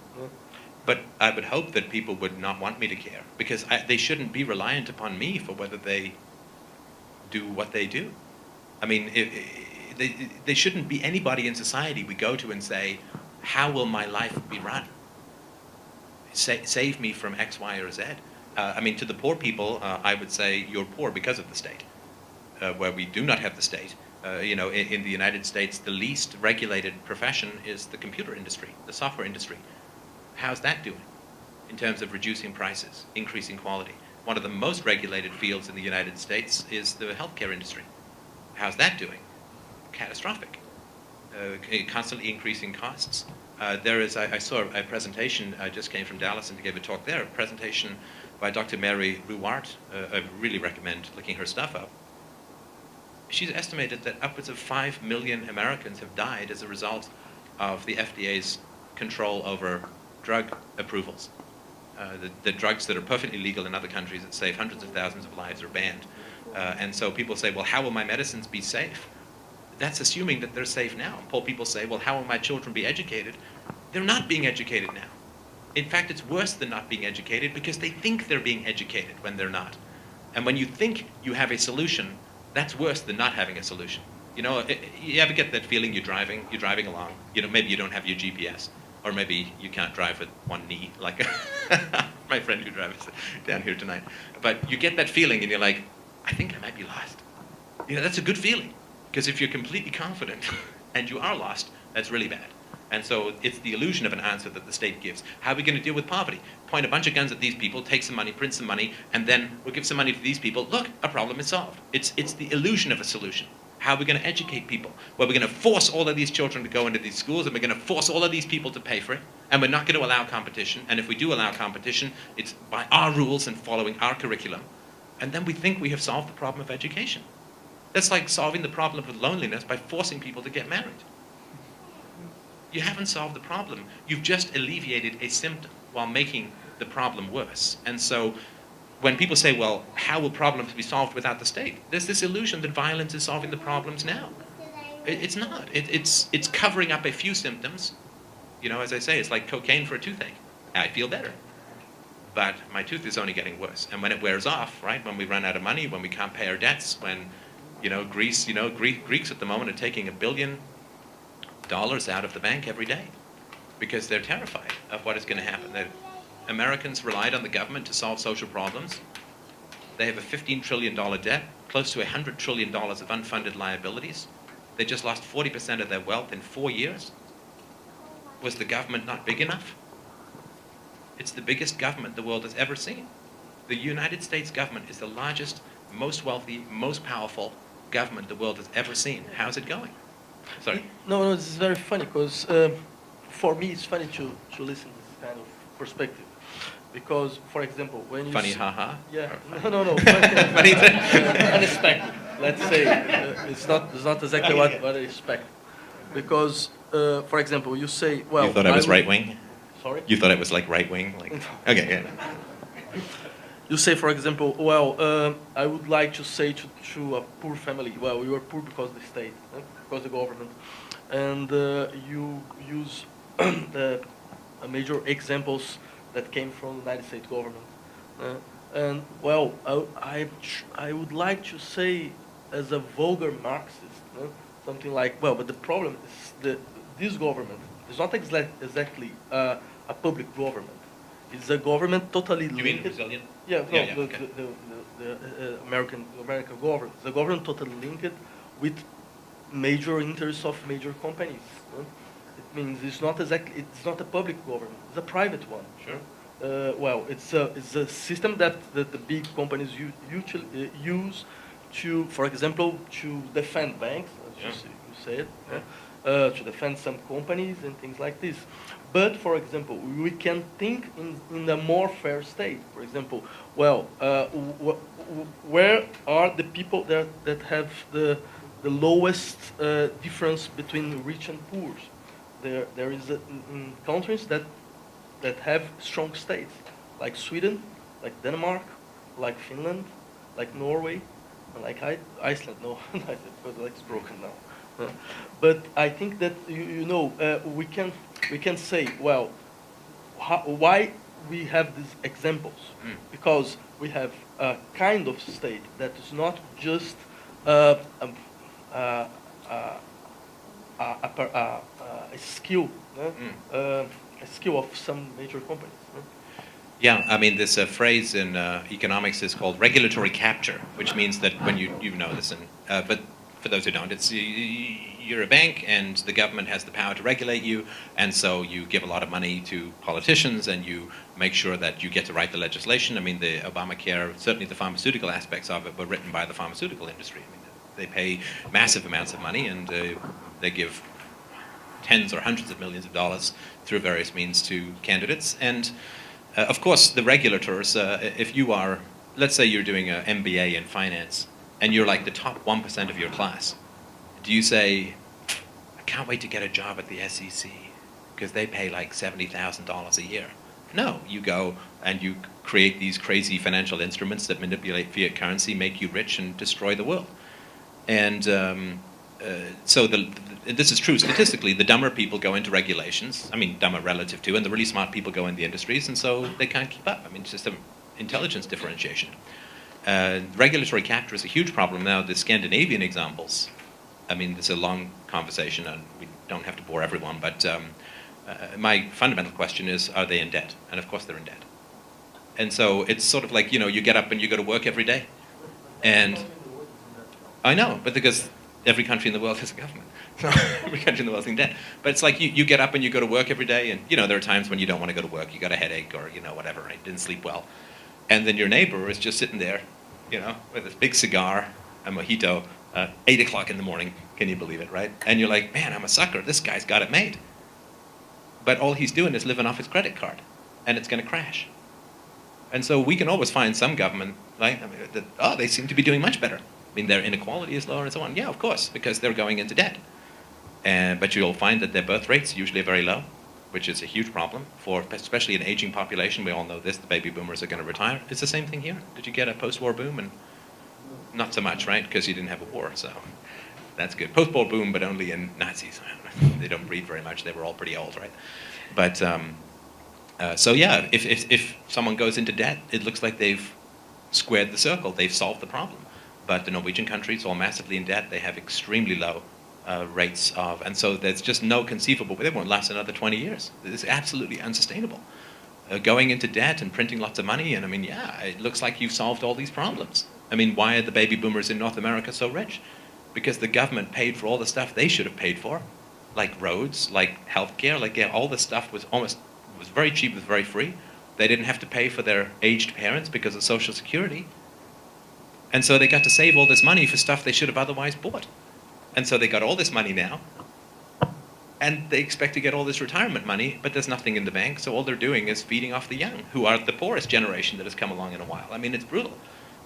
But I would hope that people would not want me to care, because they shouldn't be reliant upon me for whether they do what they do. I mean, they shouldn't be anybody in society we go to and say, how will my life be run? Save me from X, Y, or Z. I mean, to the poor people, I would say you're poor because of the state. Where we do not have the state, you know, in the United States, the least regulated profession is the computer industry, the software industry. How's that doing in terms of reducing prices, increasing quality? One of the most regulated fields in the United States is the healthcare industry. How's that doing? Catastrophic. Constantly increasing costs. I saw a presentation, I just came from Dallas and gave a talk there, a presentation by Dr. Mary Ruwart. I really recommend looking her stuff up. She's estimated that upwards of 5 million Americans have died as a result of the FDA's control over drug approvals. The drugs that are perfectly legal in other countries that save hundreds of thousands of lives are banned. And so people say, well, how will my medicines be safe? That's assuming that they're safe now. Poor people say, well, how will my children be educated? They're not being educated now. In fact, it's worse than not being educated because they think they're being educated when they're not. And when you think you have a solution, that's worse than not having a solution. You know, you ever get that feeling you're driving along, you know, maybe you don't have your GPS, or maybe you can't drive with one knee, like my friend who drives down here tonight. But you get that feeling and you're like, I think I might be lost. You know, that's a good feeling. Because if you're completely confident and you are lost, that's really bad. And so it's the illusion of an answer that the state gives. How are we going to deal with poverty? Point a bunch of guns at these people, take some money, print some money, and then we'll give some money to these people. Look, a problem is solved. It's the illusion of a solution. How are we going to educate people? Well, we're going to force all of these children to go into these schools, and we're going to force all of these people to pay for it, and we're not going to allow competition. And if we do allow competition, it's by our rules and following our curriculum. And then we think we have solved the problem of education. That's like solving the problem of loneliness by forcing people to get married. You haven't solved the problem. You've just alleviated a symptom while making the problem worse. And so when people say, well, how will problems be solved without the state? There's this illusion that violence is solving the problems now. It's not. It's covering up a few symptoms. You know, as I say, it's like cocaine for a toothache. I feel better. But my tooth is only getting worse. And when it wears off, right, when we run out of money, when we can't pay our debts, when Greeks at the moment are taking $1 billion out of the bank every day because they're terrified of what is going to happen. Americans relied on the government to solve social problems. They have a $15 trillion debt, close to $100 trillion of unfunded liabilities. They just lost 40% of their wealth in 4 years. Was the government not big enough? It's the biggest government the world has ever seen. The United States government is the largest, most wealthy, most powerful government the world has ever seen. How's it going? Sorry. No, this is very funny because for me it's funny to listen to this kind of perspective. Because, for example, when you... Funny, haha? Yeah, no. Funny, unexpected. Let's say it's not exactly what I expect. Because, for example, you say, well... You thought I was right-wing? Sorry? You thought it was like right-wing? Okay, yeah. You say, for example, well, I would like to say to a poor family, well, you are poor because of the state, because of the government. And you use major examples that came from the United States government. And, well, I would like to say, as a vulgar Marxist, something like, well, but the problem is that this government is not exactly a public government. Is a government totally You mean linked? Brazilian? Yeah, no, Yeah, okay. the American government. The government totally linked with major interests of major companies. It means it's not a public government. It's a private one. Sure. Well, it's a system that the big companies usually use to, for example, to defend banks, as you said, to defend some companies and things like this. But, for example, we can think in a more fair state. For example, well, where are the people that have the lowest difference between rich and poor? There is in countries that have strong states, like Sweden, like Denmark, like Finland, like Norway, and like Iceland. No, because the leg's broken now. But I think that we can say, well, why we have these examples? Because we have a kind of state that is not just a skill. A skill of some major companies. Yeah, I mean, this phrase in economics is called regulatory capture, which means that when you know this, but for those who don't, it's you're a bank and the government has the power to regulate you, and so you give a lot of money to politicians and you make sure that you get to write the legislation. I mean, the Obamacare, certainly the pharmaceutical aspects of it were written by the pharmaceutical industry. I mean, they pay massive amounts of money and they give tens or hundreds of millions of dollars through various means to candidates. And of course, the regulators, if you are, let's say you're doing an MBA in finance, and you're like the top 1% of your class, do you say, I can't wait to get a job at the SEC because they pay like $70,000 a year? No, you go and you create these crazy financial instruments that manipulate fiat currency, make you rich, and destroy the world. And so this is true statistically. The dumber people go into regulations. I mean, dumber relative to, and the really smart people go in the industries, and so they can't keep up. I mean, it's just an intelligence differentiation. Regulatory capture is a huge problem. Now, the Scandinavian examples, I mean, it's a long conversation, and we don't have to bore everyone, but my fundamental question is, are they in debt? And of course they're in debt. And so it's sort of like, you get up and you go to work every day. And I know, but because every country in the world has a government. So every country in the world is in debt. But it's like you get up and you go to work every day, and there are times when you don't want to go to work. You got a headache or whatever, right? Didn't sleep well. And then your neighbor is just sitting there, with this big cigar, a mojito, 8 o'clock in the morning. Can you believe it, right? And you're like, man, I'm a sucker. This guy's got it made. But all he's doing is living off his credit card, and it's going to crash. And so we can always find some government, right? I mean, they seem to be doing much better. I mean, their inequality is lower and so on. Yeah, of course, because they're going into debt. But you'll find that their birth rates usually are very low, which is a huge problem for especially an aging population. We all know this, the baby boomers are going to retire. It's the same thing here. Did you get a post-war boom? And not so much, right? Because you didn't have a war, so that's good. Post-war boom, but only in Nazis. They don't breed very much. They were all pretty old, right? But so yeah, if someone goes into debt, it looks like they've squared the circle. They've solved the problem. But the Norwegian countries are all massively in debt. They have extremely low rates of, and so there's just no conceivable, they won't last another 20 years. It's absolutely unsustainable. Going into debt and printing lots of money, and I mean, yeah, it looks like you've solved all these problems. I mean, why are the baby boomers in North America so rich? Because the government paid for all the stuff they should have paid for, like roads, like healthcare, like all this stuff was very cheap, was very free. They didn't have to pay for their aged parents because of Social Security. And so they got to save all this money for stuff they should have otherwise bought. And so they got all this money now, and they expect to get all this retirement money, but there's nothing in the bank, so all they're doing is feeding off the young, who are the poorest generation that has come along in a while. I mean, it's brutal.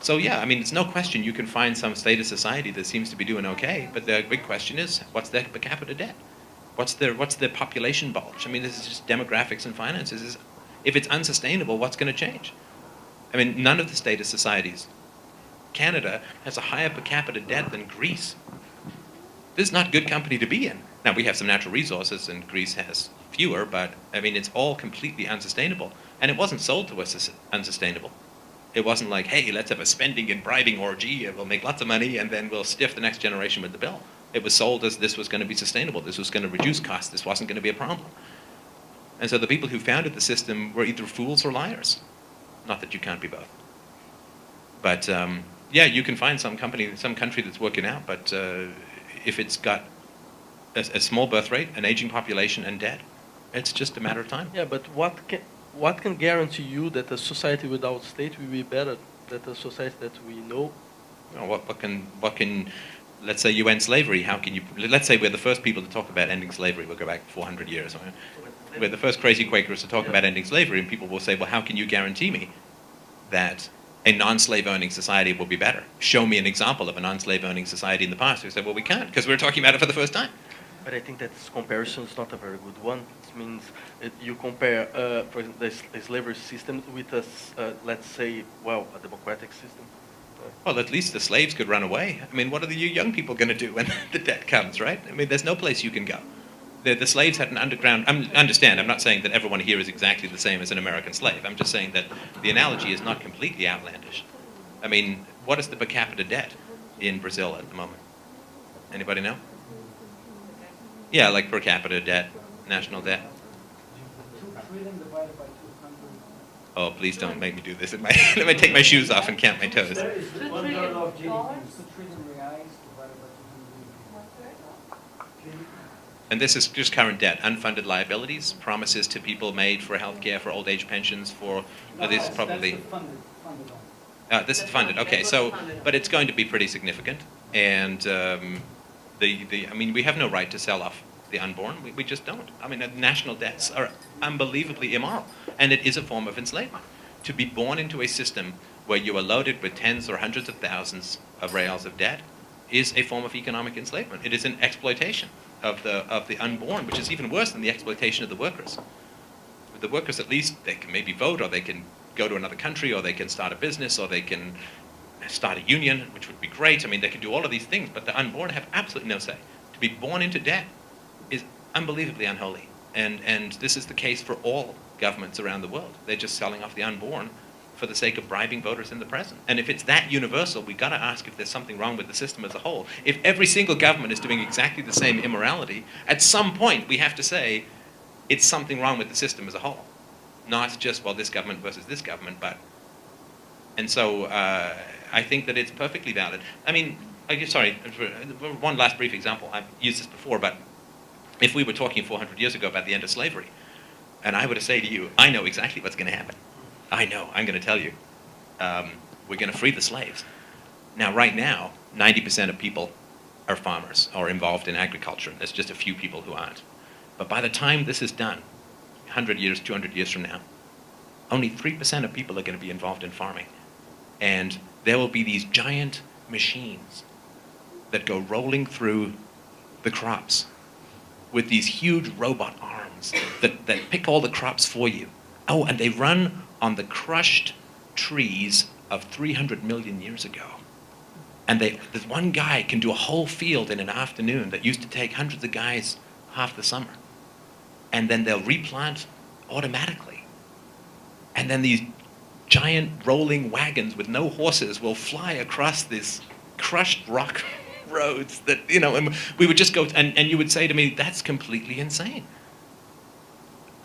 So yeah, I mean, it's no question you can find some state of society that seems to be doing okay, but the big question is, what's their per capita debt? What's their population bulge? I mean, this is just demographics and finances. If it's unsustainable, what's going to change? I mean, none of the state of societies. Canada has a higher per capita debt than Greece. This is not good company to be in. Now, we have some natural resources, and Greece has fewer, but, I mean, it's all completely unsustainable. And it wasn't sold to us as unsustainable. It wasn't like, hey, let's have a spending and bribing orgy, and we'll make lots of money, and then we'll stiff the next generation with the bill. It was sold as this was going to be sustainable. This was going to reduce costs. This wasn't going to be a problem. And so the people who founded the system were either fools or liars. Not that you can't be both. But yeah, you can find some country that's working out, but if it's got a small birth rate, an aging population, and debt, it's just a matter of time. Yeah, but what can guarantee you that a society without state will be better than a society that we know? Well, what can, let's say you end slavery, how can you, let's say we're the first people to talk about ending slavery, we'll go back 400 years. We're the first crazy Quakers to talk about ending slavery, and people will say, well, how can you guarantee me that a non-slave owning society will be better? Show me an example of a non-slave owning society in the past. We say, well, we can't, because we're talking about it for the first time. But I think that this comparison is not a very good one. It means you compare, for example, the slavery system with let's say, well, a democratic system. Well, at least the slaves could run away. I mean, what are you young people going to do when the debt comes, right? I mean, there's no place you can go. The slaves had an underground, understand, I'm not saying that everyone here is exactly the same as an American slave. I'm just saying that the analogy is not completely outlandish. I mean, what is the per capita debt in Brazil at the moment? Anybody know? Yeah, like per capita debt, national debt. 2 trillion divided by 200. Oh, please don't make me do this. Let me take my shoes off and count my toes. There is $2 one trillion third of GDP. 2 dollars? trillion reais divided by 200. And this is just current debt, unfunded liabilities, promises to people made for healthcare, for old age pensions, for this is probably That's the funded one. this is funded. Okay, so but it's going to be pretty significant, and I mean, we have no right to sell off the unborn. We just don't. I mean, national debts are unbelievably immoral, and it is a form of enslavement. To be born into a system where you are loaded with tens or hundreds of thousands of reals of debt is a form of economic enslavement. It is an exploitation of the unborn, which is even worse than the exploitation of the workers. With the workers, at least they can maybe vote, or they can go to another country, or they can start a business, or they can start a union, which would be great. I mean, they can do all of these things, but the unborn have absolutely no say. To be born into debt is unbelievably unholy, and this is the case for all governments around the world. They're just selling off the unborn for the sake of bribing voters in the present. And if it's that universal, we've got to ask if there's something wrong with the system as a whole. If every single government is doing exactly the same immorality, at some point we have to say it's something wrong with the system as a whole. Not just, well, this government versus this government, but... And so I think that it's perfectly valid. I mean, sorry, one last brief example. I've used this before, but if we were talking 400 years ago about the end of slavery, and I were to say to you, I know exactly what's going to happen. I know, I'm going to tell you. We're going to free the slaves. Now, right now, 90% of people are farmers or involved in agriculture. There's just a few people who aren't. But by the time this is done, 100 years, 200 years from now, only 3% of people are going to be involved in farming. And there will be these giant machines that go rolling through the crops with these huge robot arms that pick all the crops for you. Oh, and they run on the crushed trees of 300 million years ago. And this one guy can do a whole field in an afternoon that used to take hundreds of guys half the summer. And then they'll replant automatically. And then these giant rolling wagons with no horses will fly across these crushed rock roads that, you know, and we would just go, and you would say to me, that's completely insane.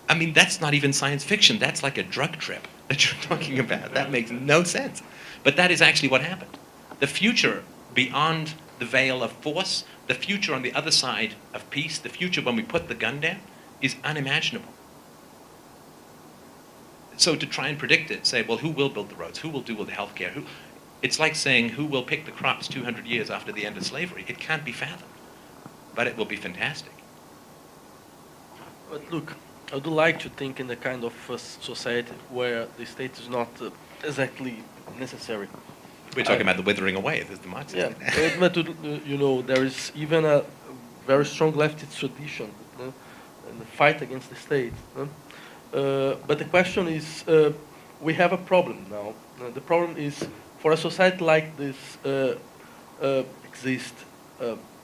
I mean, that's not even science fiction. That's like a drug trip that you're talking about. That makes no sense. But that is actually what happened. The future beyond the veil of force, the future on the other side of peace, the future when we put the gun down, is unimaginable. So to try and predict it, say, well, who will build the roads? Who will do all the healthcare? It's like saying, who will pick the crops 200 years after the end of slavery? It can't be fathomed. But it will be fantastic. But look, I would like to think in the kind of society where the state is not exactly necessary. We're talking about the withering away of the Marxism. Yeah, but you know, there is even a very strong leftist tradition in the fight against the state. But the question is, we have a problem now. The problem is, for a society like this exist,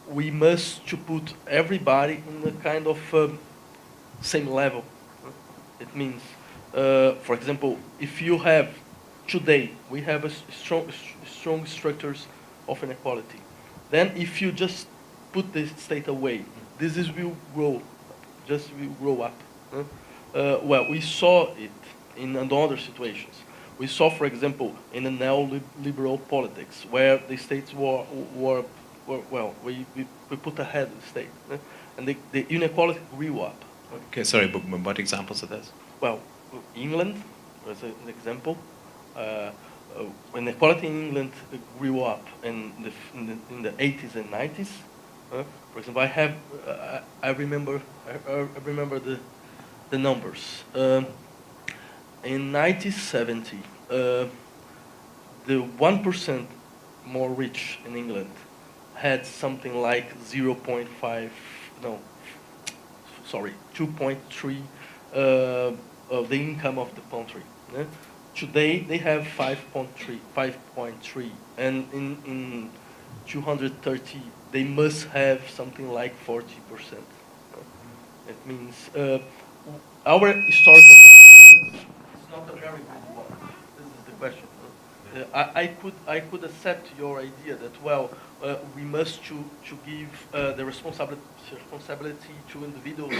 we must to put everybody in the kind of same level. It means, for example, if you have today, we have a strong structures of inequality. Then if you just put the state away, will grow up. Well, we saw it in other situations. We saw, for example, in the neoliberal politics, where the states were well, we put ahead the state, and the inequality grew up. Okay, sorry, but what examples of this? Well, England was an example. Inequality in England grew up in the 80s and 90s. For example, I remember the numbers. In 1970, the 1% more rich in England had something like 2.3 of the income of the country. Today they have 5.3, and in 230 they must have something like 40%. It means our historical experience is not a very good one. This is the question. I could accept your idea that we must to give the responsibility to individuals,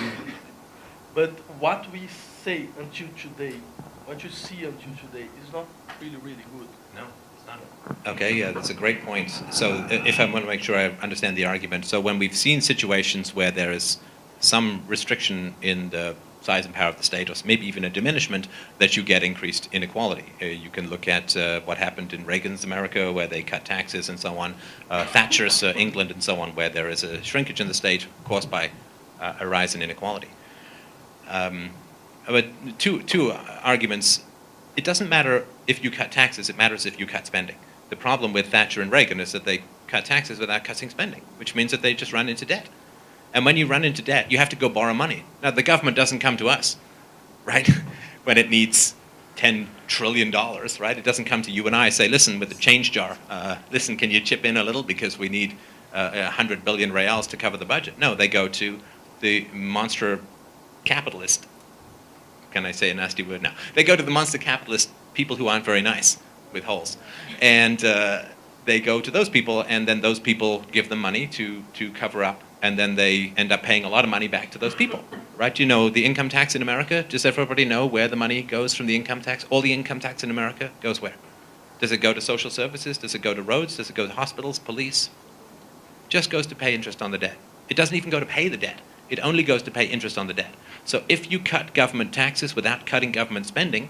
but what we say until today, what you see until today, is not really good. No, it's not. Okay, yeah, that's a great point. So if I want to make sure I understand the argument, so when we've seen situations where there is some restriction in the size and power of the state, or maybe even a diminishment, that you get increased inequality. You can look at what happened in Reagan's America, where they cut taxes and so on, Thatcher's England and so on, where there is a shrinkage in the state caused by a rise in inequality. But two arguments. It doesn't matter if you cut taxes, it matters if you cut spending. The problem with Thatcher and Reagan is that they cut taxes without cutting spending, which means that they just run into debt. And when you run into debt, you have to go borrow money. Now, the government doesn't come to us, right? When it needs $10 trillion, right? It doesn't come to you and I say, listen, with the change jar, listen, can you chip in a little because we need 100 billion reals to cover the budget? No, they go to the monster capitalist. Can I say a nasty word now? They go to the monster capitalist people who aren't very nice with holes. And they go to those people, and then those people give them money to cover up, and then they end up paying a lot of money back to those people, right? You know the income tax in America? Does everybody know where the money goes from the income tax? All the income tax in America goes where? Does it go to social services? Does it go to roads? Does it go to hospitals, police? Just goes to pay interest on the debt. It doesn't even go to pay the debt. It only goes to pay interest on the debt. So if you cut government taxes without cutting government spending,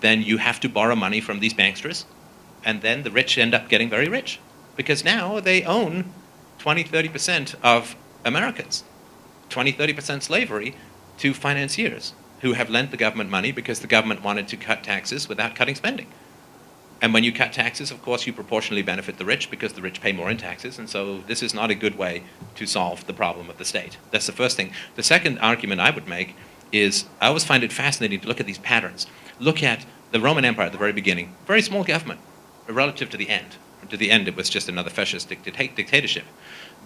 then you have to borrow money from these banksters, and then the rich end up getting very rich, because now they own 20-30% of Americans, 20-30% slavery to financiers who have lent the government money because the government wanted to cut taxes without cutting spending. And when you cut taxes, of course, you proportionally benefit the rich because the rich pay more in taxes, and so this is not a good way to solve the problem of the state. That's the first thing. The second argument I would make is I always find it fascinating to look at these patterns. Look at the Roman Empire at the very beginning, very small government relative to the end. To the end, it was just another fascist dictatorship.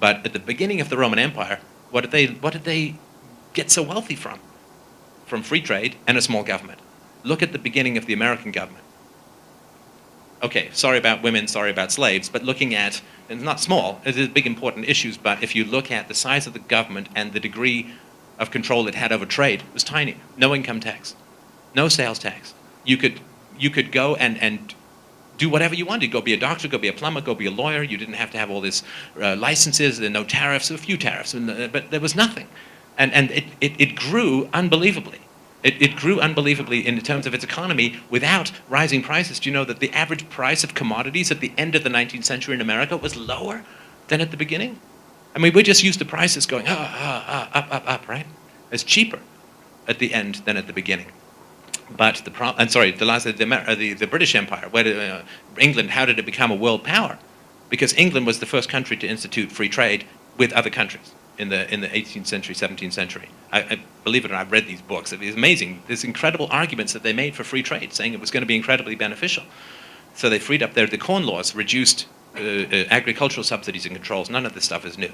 But at the beginning of the Roman Empire, what did they get so wealthy from? From free trade and a small government. Look at the beginning of the American government. Okay, sorry about women, sorry about slaves, but looking at, and it's not small, it is big important issues, but if you look at the size of the government and the degree of control it had over trade, it was tiny. No income tax, no sales tax. You could go and do whatever you wanted. Go be a doctor, go be a plumber, go be a lawyer. You didn't have to have all these licenses, there were no tariffs, a few tariffs, but there was nothing. And it grew unbelievably. It grew unbelievably in terms of its economy without rising prices. Do you know that the average price of commodities at the end of the 19th century in America was lower than at the beginning? I mean, we're just used to prices going up, right? It's cheaper at the end than at the beginning. But the British Empire, England, how did it become a world power? Because England was the first country to institute free trade with other countries in the 18th century, 17th century. I believe it or not, I've read these books. It was amazing. There's incredible arguments that they made for free trade, saying it was going to be incredibly beneficial. So they freed up the corn laws, reduced agricultural subsidies and controls. None of this stuff is new.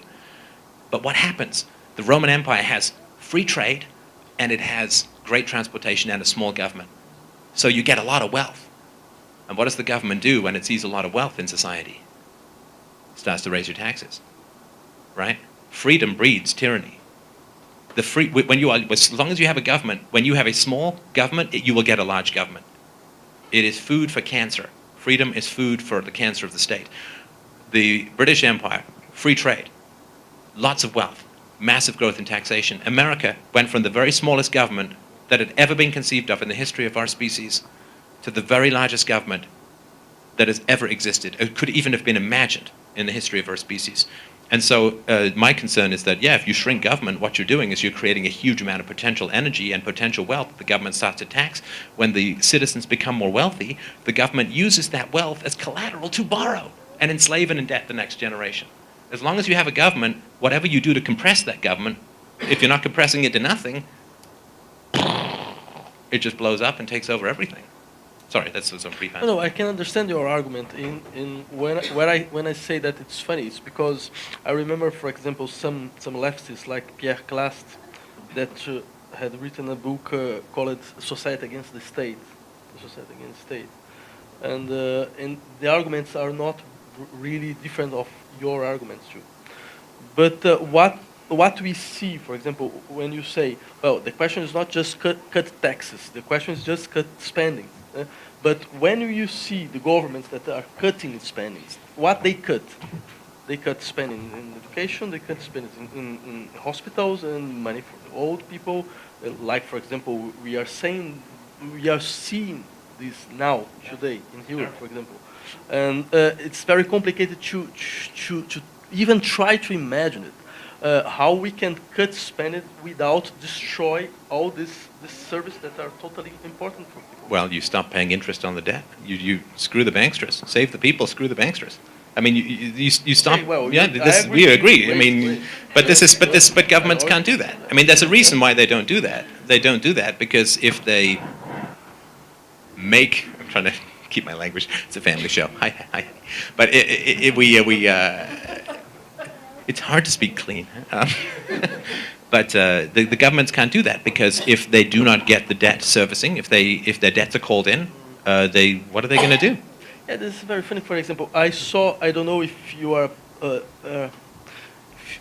But what happens? The Roman Empire has free trade, and it has great transportation and a small government. So you get a lot of wealth. And what does the government do when it sees a lot of wealth in society? It starts to raise your taxes, right? Freedom breeds tyranny. as long as you have a government, when you have a small government, you will get a large government. It is food for cancer. Freedom is food for the cancer of the state. The British Empire, free trade, lots of wealth, massive growth in taxation. America went from the very smallest government that had ever been conceived of in the history of our species to the very largest government that has ever existed, or could even have been imagined in the history of our species. And so my concern is that, yeah, if you shrink government, what you're doing is you're creating a huge amount of potential energy and potential wealth that the government starts to tax. When the citizens become more wealthy, the government uses that wealth as collateral to borrow and enslave and indebt the next generation. As long as you have a government, whatever you do to compress that government, if you're not compressing it to nothing, it just blows up and takes over everything. Sorry, that's some brief answer. No, I can understand your argument. When I say that it's funny, it's because I remember, for example, some leftists like Pierre Clastre that had written a book called "Society Against the State," Society Against the State, and the arguments are not really different of your arguments too. But what we see, for example, when you say, well, the question is not just cut taxes, the question is just cut spending. But when you see the governments that are cutting spending, what they cut spending in education, they cut spending in hospitals and money for the old people. Like, for example, we are seeing this now, today, in Europe, for example. And it's very complicated to even try to imagine it. How we can cut spending without destroy all this service that are totally important for people. Well, you stop paying interest on the debt. You screw the banksters. Save the people, screw the banksters. I mean, you stop. Okay, well, yeah, we agree. I mean, wait. but governments can't do that. I mean, there's a reason why they don't do that. They don't do that because if they make, I'm trying to keep my language. It's a family show. Hi. But it's hard to speak clean. But the governments can't do that because if they do not get the debt servicing, if their debts are called in, what are they going to do? Yeah, this is very funny. For example, I don't know if you are,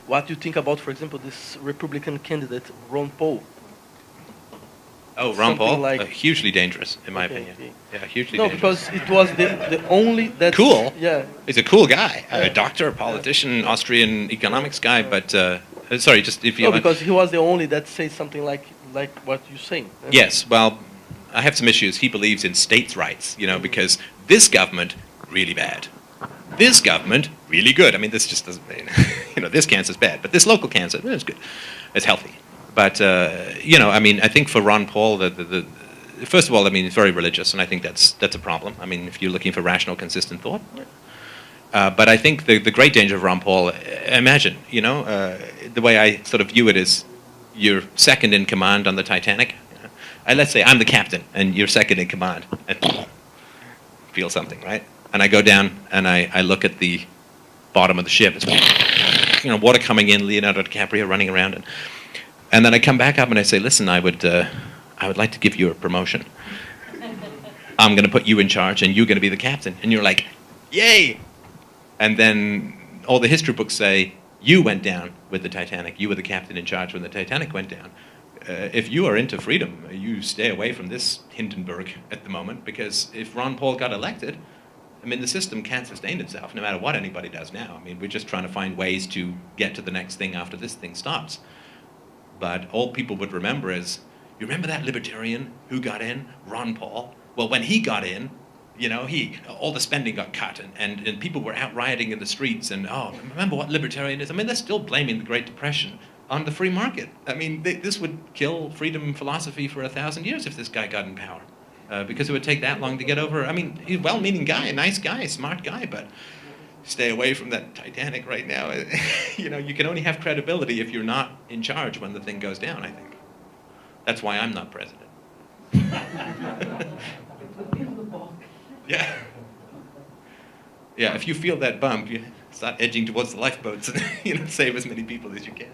what you think about, for example, this Republican candidate, Ron Paul. Oh, Ron Paul? Like, hugely dangerous, in my opinion. Okay. Yeah, hugely no, dangerous. because it was the only that... Cool? Yeah. He's a cool guy. A doctor, a politician, Austrian economics guy, but... sorry, just if you... No, because he was the only that says something like what you're saying. Yes, well, I have some issues. He believes in states' rights, because this government, really bad. This government, really good. I mean, this just doesn't... this cancer's bad, but this local cancer, it's good. It's healthy. But, I mean, I think for Ron Paul, first of all, I mean, he's very religious, and I think that's a problem. I mean, if you're looking for rational, consistent thought. But I think the great danger of Ron Paul, imagine, the way I sort of view it is you're second in command on the Titanic. Let's say I'm the captain, and you're second in command. I feel something, right? And I go down, and I look at the bottom of the ship. It's, water coming in, Leonardo DiCaprio running around, and then I come back up and I say, listen, I would like to give you a promotion. I'm going to put you in charge and you're going to be the captain. And you're like, yay! And then all the history books say, you went down with the Titanic. You were the captain in charge when the Titanic went down. If you are into freedom, you stay away from this Hindenburg at the moment, because if Ron Paul got elected, I mean, the system can't sustain itself no matter what anybody does now. I mean, we're just trying to find ways to get to the next thing after this thing stops. But all people would remember is, you remember that libertarian who got in, Ron Paul? Well, when he got in, all the spending got cut, and people were out rioting in the streets, and remember what libertarianism? I mean, they're still blaming the Great Depression on the free market. I mean, this would kill freedom philosophy for 1,000 years if this guy got in power, because it would take that long to get over. I mean, he's a well-meaning guy, a nice guy, smart guy, but stay away from that Titanic right now. You can only have credibility if you're not in charge when the thing goes down, I think. That's why I'm not president. Yeah. Yeah, if you feel that bump, you start edging towards the lifeboats and save as many people as you can.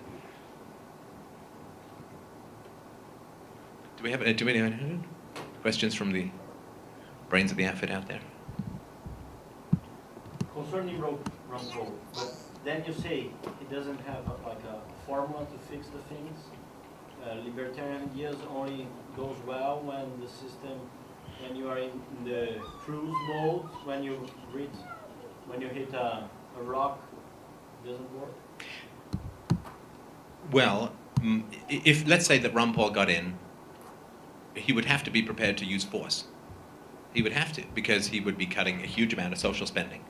Do we have any questions from the brains of the outfit out there? Concerning Ron Paul, but then you say he doesn't have a formula to fix the things. libertarian ideas only goes well when you are in the cruise mode, when you hit a rock, doesn't work? Well, if let's say that Ron Paul got in, he would have to be prepared to use force. He would have to, because he would be cutting a huge amount of social spending.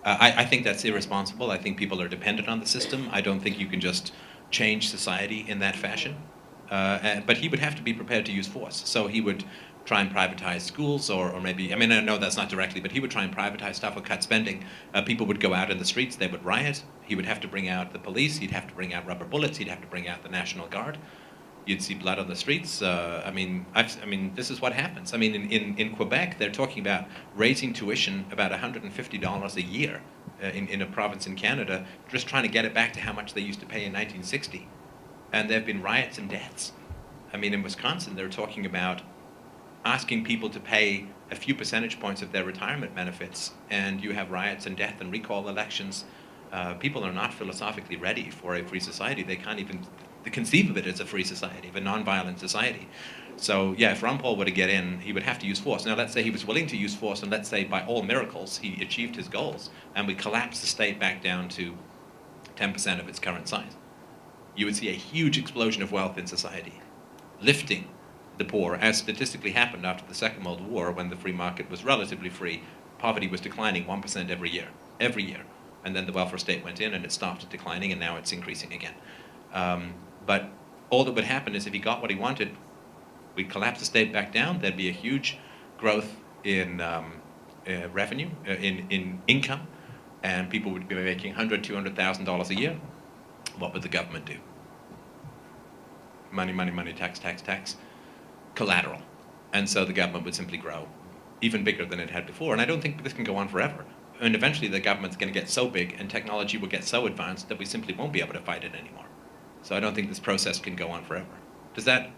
I think that's irresponsible. I think people are dependent on the system. I don't think you can just change society in that fashion. But he would have to be prepared to use force. So he would try and privatize schools, or maybe, I mean, I know that's not directly, but he would try and privatize stuff or cut spending. People would go out in the streets, they would riot. He would have to bring out the police, he'd have to bring out rubber bullets, he'd have to bring out the National Guard. You'd see blood on the streets. I mean, this is what happens. I mean, in Quebec, they're talking about raising tuition about $150 a year in a province in Canada, just trying to get it back to how much they used to pay in 1960. And there have been riots and deaths. I mean, in Wisconsin, they're talking about asking people to pay a few percentage points of their retirement benefits, and you have riots and death and recall elections. People are not philosophically ready for a free society. They can't even conceive of it as a free society, of a non-violent society. So yeah, if Ron Paul were to get in, he would have to use force. Now let's say he was willing to use force, and let's say by all miracles he achieved his goals, and we collapsed the state back down to 10% of its current size. You would see a huge explosion of wealth in society, lifting the poor, as statistically happened after the Second World War, when the free market was relatively free. Poverty was declining 1% every year, and then the welfare state went in and it stopped declining, and now it's increasing again. But all that would happen is if he got what he wanted, we'd collapse the state back down, there'd be a huge growth in revenue, in income, and people would be making $100,000, $200,000 a year. What would the government do? Money, money, money, tax, tax, tax, collateral. And so the government would simply grow even bigger than it had before. And I don't think this can go on forever. And eventually the government's going to get so big and technology will get so advanced that we simply won't be able to fight it anymore. So I don't think this process can go on forever. Does that,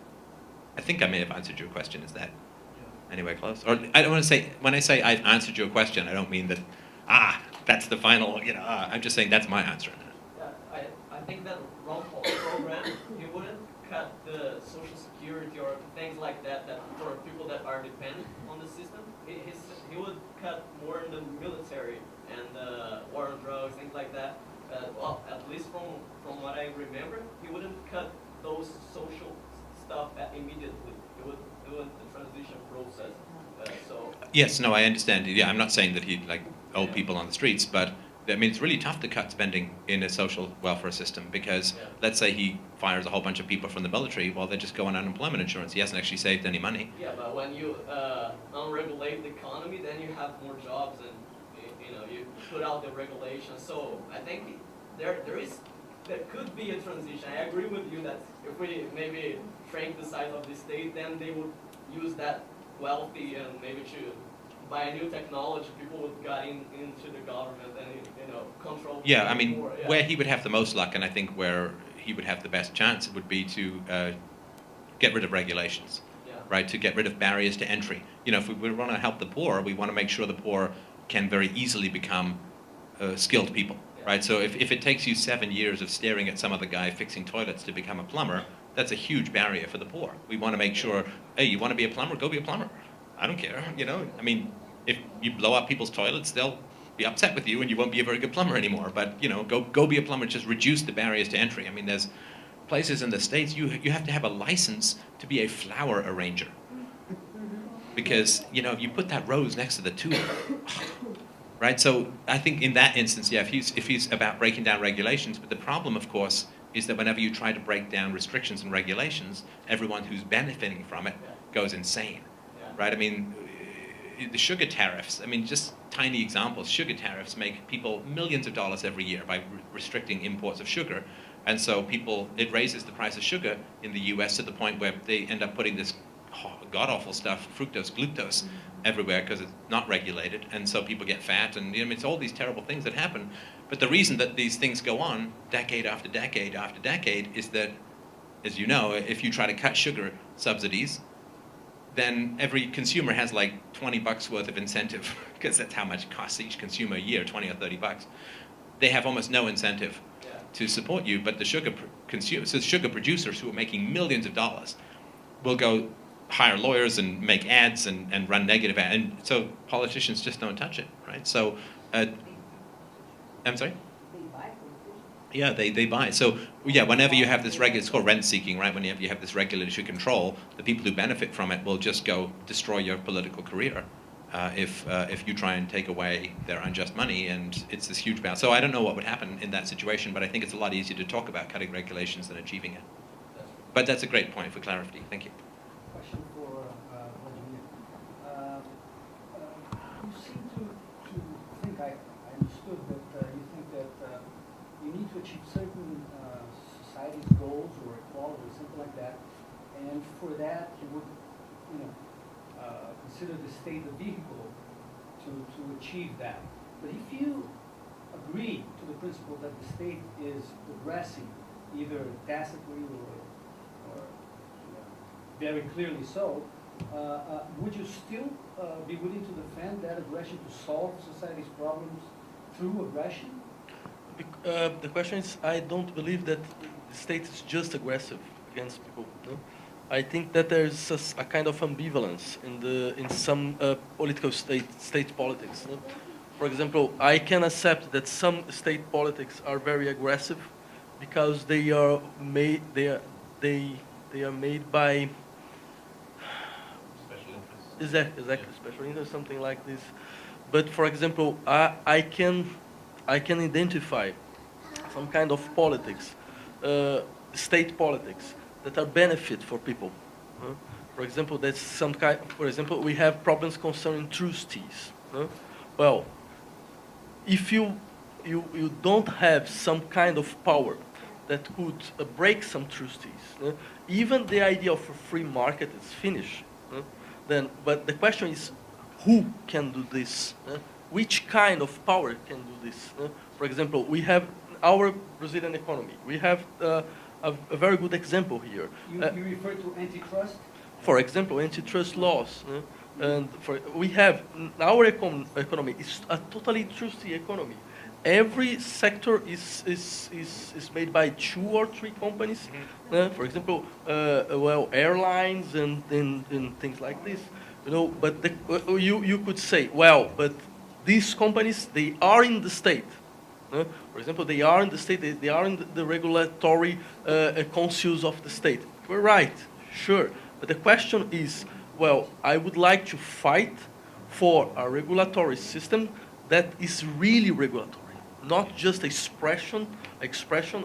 I think I may have answered your question. Is that anywhere close? Or I don't want to say, when I say I've answered your question, I don't mean that, that's the final, I'm just saying that's my answer. Yeah, I think that Ron Paul's program, he wouldn't cut the social security or things like that for people that are dependent on the system. He would cut more in the military and war on drugs, things like that. Well, at least from what I remember, he wouldn't cut those social stuff immediately. He would do the transition process. Yes, no, I understand. Yeah, I'm not saying that he'd old people on the streets, but I mean, it's really tough to cut spending in a social welfare system because let's say he fires a whole bunch of people from the military, well, they just go on unemployment insurance. He hasn't actually saved any money. Yeah, but when you unregulate the economy, then you have more jobs and you put out the regulations. So I think there could be a transition. I agree with you that if we maybe shrink the size of the state, then they would use that wealthy and maybe to buy a new technology, people would get into the government and control. Yeah, I mean, more, where he would have the most luck, and I think where he would have the best chance, would be to get rid of regulations, right? To get rid of barriers to entry. If we want to help the poor, we want to make sure the poor can very easily become skilled people, right? So if it takes you 7 years of staring at some other guy fixing toilets to become a plumber, that's a huge barrier for the poor. We want to make sure, hey, you want to be a plumber? Go be a plumber. I don't care, I mean, if you blow up people's toilets, they'll be upset with you and you won't be a very good plumber anymore. But, go be a plumber, just reduce the barriers to entry. I mean, there's places in the States, you have to have a license to be a flower arranger. Because, if you put that rose next to the tulip, right? So I think in that instance, if he's about breaking down regulations, but the problem, of course, is that whenever you try to break down restrictions and regulations, everyone who's benefiting from it goes insane, right? I mean, the sugar tariffs, just tiny examples, sugar tariffs make people millions of dollars every year by restricting imports of sugar. And so it raises the price of sugar in the US to the point where they end up putting this god-awful stuff, fructose, glucose, everywhere because it's not regulated. And so people get fat, and it's all these terrible things that happen. But the reason that these things go on decade after decade after decade is that, as you know, if you try to cut sugar subsidies, then every consumer has like $20 worth of incentive, because that's how much it costs each consumer a year, 20 or 30 bucks. They have almost no incentive to support you, but the sugar consumers, so the sugar producers who are making millions of dollars will go hire lawyers and make ads and run negative ads. And so politicians just don't touch it, right? So, I'm sorry? Yeah, they buy it. So, yeah, whenever you have this it's called rent seeking, right? Whenever you have this regulatory control, the people who benefit from it will just go destroy your political career if you try and take away their unjust money, and it's this huge balance. So I don't know what would happen in that situation, but I think it's a lot easier to talk about cutting regulations than achieving it. But that's a great point for clarity. Thank you. Question for Vladimir. You seem to think, I understood that you think that you need to achieve certain society's goals or equality or something like that, and for that you would, consider the state the vehicle to achieve that. But if you agree to the principle that the state is progressing, either tacitly or very clearly so, would you still be willing to defend that aggression to solve society's problems through aggression? The question is, I don't believe that the state is just aggressive against people. No? I think that there's a kind of ambivalence in some political state politics. No? For example, I can accept that some state politics are very aggressive because they are made by Special interests. exactly special interest, something like this. But for example, I can identify some kind of politics, state politics, that are benefit for people. For example, there's some kind. For example, we have problems concerning trustees. Well, if you don't have some kind of power that could break some trustees, even the idea of a free market is finished. Then, but the question is, who can do this? Which kind of power can do this? For example, we have our Brazilian economy. We have a very good example here. You refer to antitrust? For example, antitrust laws. And we have our economy is a totally trustee economy. Every sector is made by 2 or 3 companies. For example, airlines and things like this. But you could say, well, but these companies, they are in the state. For example, they are in the state, they are in the regulatory councils of the state. We're right, sure. But the question is, well, I would like to fight for a regulatory system that is really regulatory, not just expression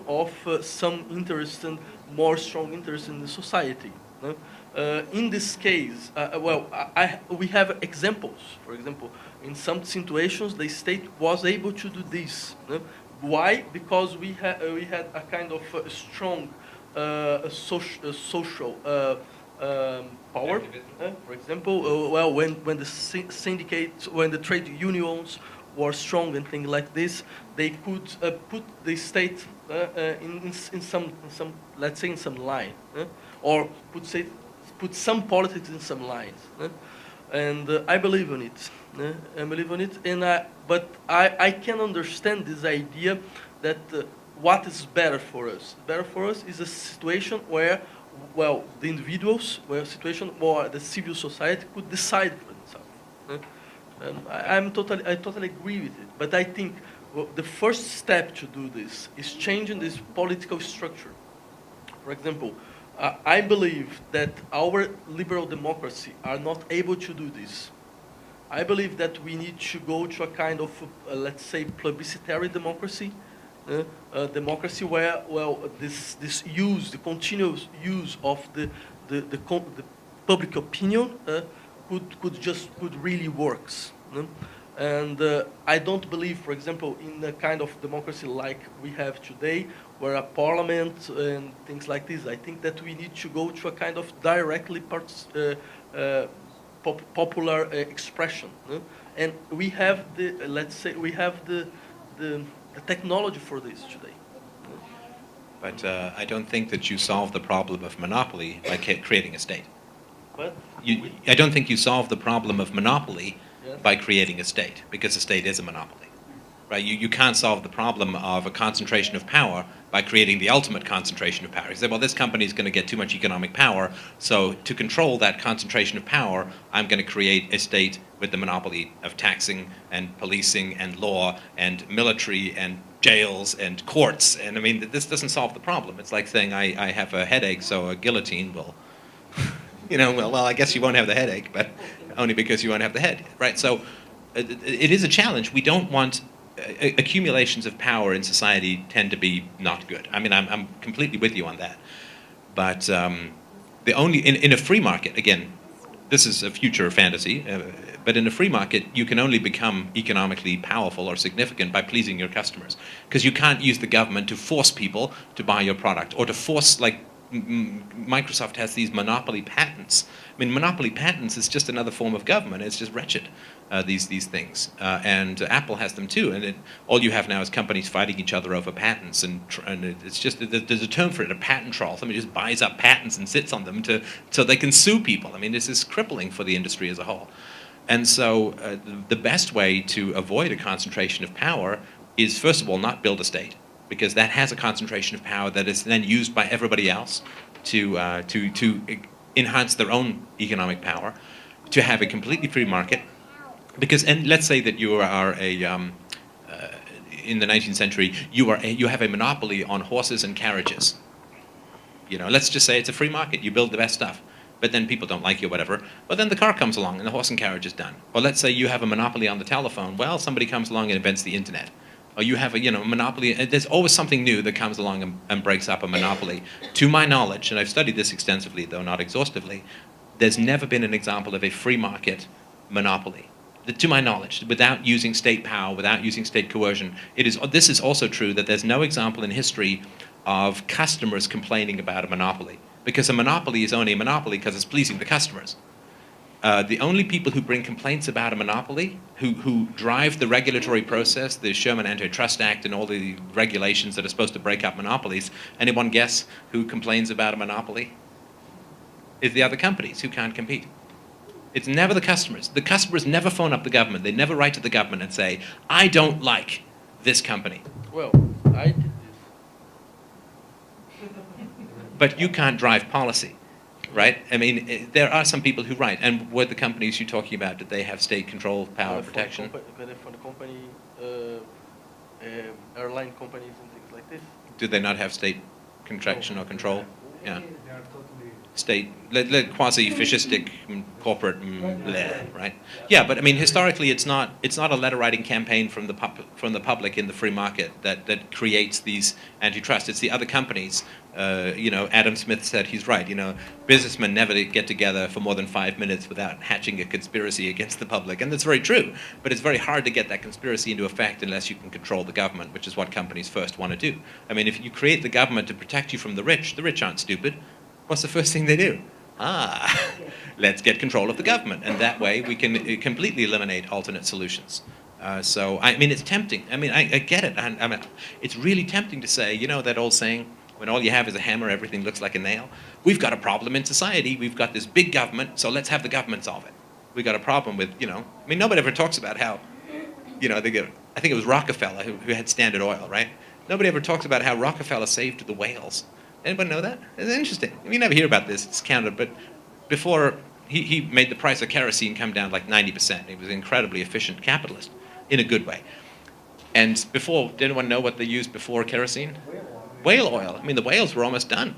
of some interest and more strong interest in the society. In this case, we have examples. For example, in some situations, the state was able to do this. Why? Because we had a kind of strong social power. For example, when the syndicates, when the trade unions were strong and things like this, they could put the state in some let's say in some line, or put some politics in some lines. And I believe in it. I believe in it, but I can understand this idea that what is better for us. Better for us is a situation where, well, the individuals, where a situation where the civil society could decide for themselves. I totally agree with it. But I think the first step to do this is changing this political structure. For example, I believe that our liberal democracy are not able to do this. I believe that we need to go to a kind of, let's say, plebiscitary democracy, democracy where, well, this use, the continuous use of the public opinion could really works. And I don't believe, for example, in a kind of democracy like we have today, where a parliament and things like this. I think that we need to go to a kind of directly popular expression, and we have the technology for this today. But I don't think that you solve the problem of monopoly by creating a state. But I don't think you solve the problem of monopoly Yes. by creating a state, because a state is a monopoly. right? You can't solve the problem of a concentration of power by creating the ultimate concentration of power. You say, well, this company is going to get too much economic power, so to control that concentration of power, I'm going to create a state with the monopoly of taxing and policing and law and military and jails and courts. And I mean, this doesn't solve the problem. It's like saying, I have a headache, so a guillotine will, well, I guess you won't have the headache, but only because you won't have the head, right? So it is a challenge. We don't want accumulations of power in society tend to be not good. I mean, I'm completely with you on that. But the only in a free market, again, this is a future fantasy, but in a free market, you can only become economically powerful or significant by pleasing your customers, because you can't use the government to force people to buy your product or to force, like Microsoft has these monopoly patents. I mean, monopoly patents is just another form of government. It's just wretched, these things. And Apple has them too. And all you have now is companies fighting each other over patents. And it's just, there's a term for it, a patent troll. Somebody just buys up patents and sits on them so they can sue people. I mean, this is crippling for the industry as a whole. And so the best way to avoid a concentration of power is, first of all, not build a state, because that has a concentration of power that is then used by everybody else to enhance their own economic power, to have a completely free market. Because, and let's say that you are in the 19th century, you have a monopoly on horses and carriages. Let's just say it's a free market. You build the best stuff, but then people don't like you, whatever. But then the car comes along and the horse and carriage is done. Or let's say you have a monopoly on the telephone. Well, somebody comes along and invents the internet. Or you have a monopoly. There's always something new that comes along and breaks up a monopoly. To my knowledge, and I've studied this extensively, though not exhaustively, there's never been an example of a free market monopoly. To my knowledge, without using state power, without using state coercion. This is also true that there's no example in history of customers complaining about a monopoly, because a monopoly is only a monopoly because it's pleasing the customers. The only people who bring complaints about a monopoly, who drive the regulatory process, the Sherman Antitrust Act and all the regulations that are supposed to break up monopolies, anyone guess who complains about a monopoly? It's the other companies who can't compete. It's never the customers. The customers never phone up the government. They never write to the government and say, I don't like this company. Well, I did this. But you can't drive policy. Right? I mean, there are some people who write. And were the companies you're talking about, did they have state control, power, protection? For the company, airline companies and things like this. Did they not have state contraction or control? Yeah. They are totally State, quasi-fascistic corporate, bleh, right? Yeah, but I mean, historically, it's not a letter-writing campaign from the public in the free market that creates these antitrust. It's the other companies. Adam Smith said he's right. Businessmen never get together for more than 5 minutes without hatching a conspiracy against the public, and that's very true. But it's very hard to get that conspiracy into effect unless you can control the government, which is what companies first want to do. I mean, if you create the government to protect you from the rich aren't stupid. What's the first thing they do? Let's get control of the government, and that way we can completely eliminate alternate solutions. So I mean, it's tempting. I mean, I get it. I mean, it's really tempting to say, that old saying, when all you have is a hammer, everything looks like a nail. We've got a problem in society. We've got this big government, so let's have the government solve it. We've got a problem with, I mean, nobody ever talks about how, I think it was Rockefeller who had Standard Oil, right? Nobody ever talks about how Rockefeller saved the whales. Anybody know that? It's interesting. You never hear about this. It's counted, but before he made the price of kerosene come down like 90%. He was an incredibly efficient capitalist in a good way. And before, did anyone know what they used before kerosene? Whale oil. I mean, the whales were almost done.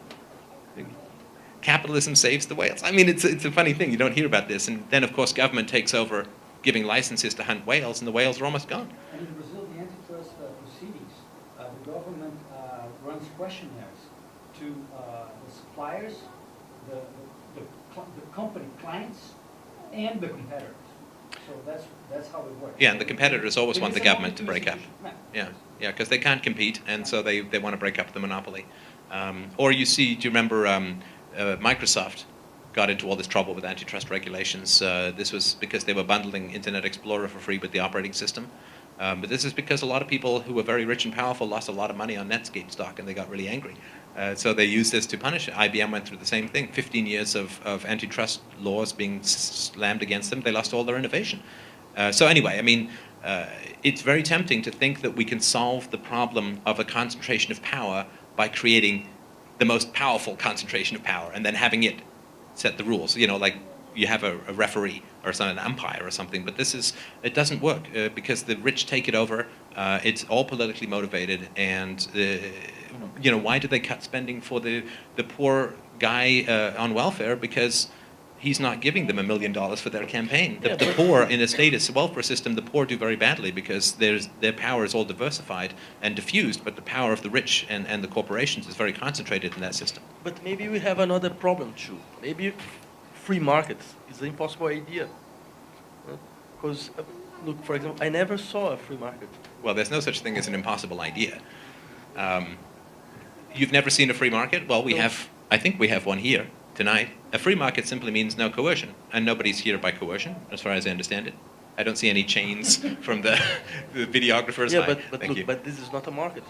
Capitalism saves the whales. I mean, it's a funny thing. You don't hear about this. And then, of course, government takes over giving licenses to hunt whales, and the whales are almost gone. And in Brazil, the antitrust proceedings, the government runs questionnaires to the suppliers, the company clients, and the competitors. So that's how it works. Yeah, and the competitors always want the government to break up. Yeah. Yeah, because they can't compete, and so they want to break up the monopoly. Or do you remember Microsoft got into all this trouble with antitrust regulations? This was because they were bundling Internet Explorer for free with the operating system. But this is because a lot of people who were very rich and powerful lost a lot of money on Netscape stock, and they got really angry. So they used this to punish it. IBM went through the same thing. 15 years of antitrust laws being slammed against them. They lost all their innovation. So anyway, I mean, it's very tempting to think that we can solve the problem of a concentration of power by creating the most powerful concentration of power and then having it set the rules. You know, like you have a referee or an umpire or something. But it doesn't work because the rich take it over. It's all politically motivated, and you know, why do they cut spending for the poor guy on welfare? Because he's not giving them $1 million for their campaign. The poor in a status welfare system, the poor do very badly because their power is all diversified and diffused, but the power of the rich and the corporations is very concentrated in that system. But maybe we have another problem too. Maybe free markets is an impossible idea. Because, look, for example, I never saw a free market. Well, there's no such thing as an impossible idea. You've never seen a free market? Well, I think we have one here tonight. A free market simply means no coercion, and nobody's here by coercion, as far as I understand it. I don't see any chains from the videographers. Yeah, but Thank look, you. but this is not a market.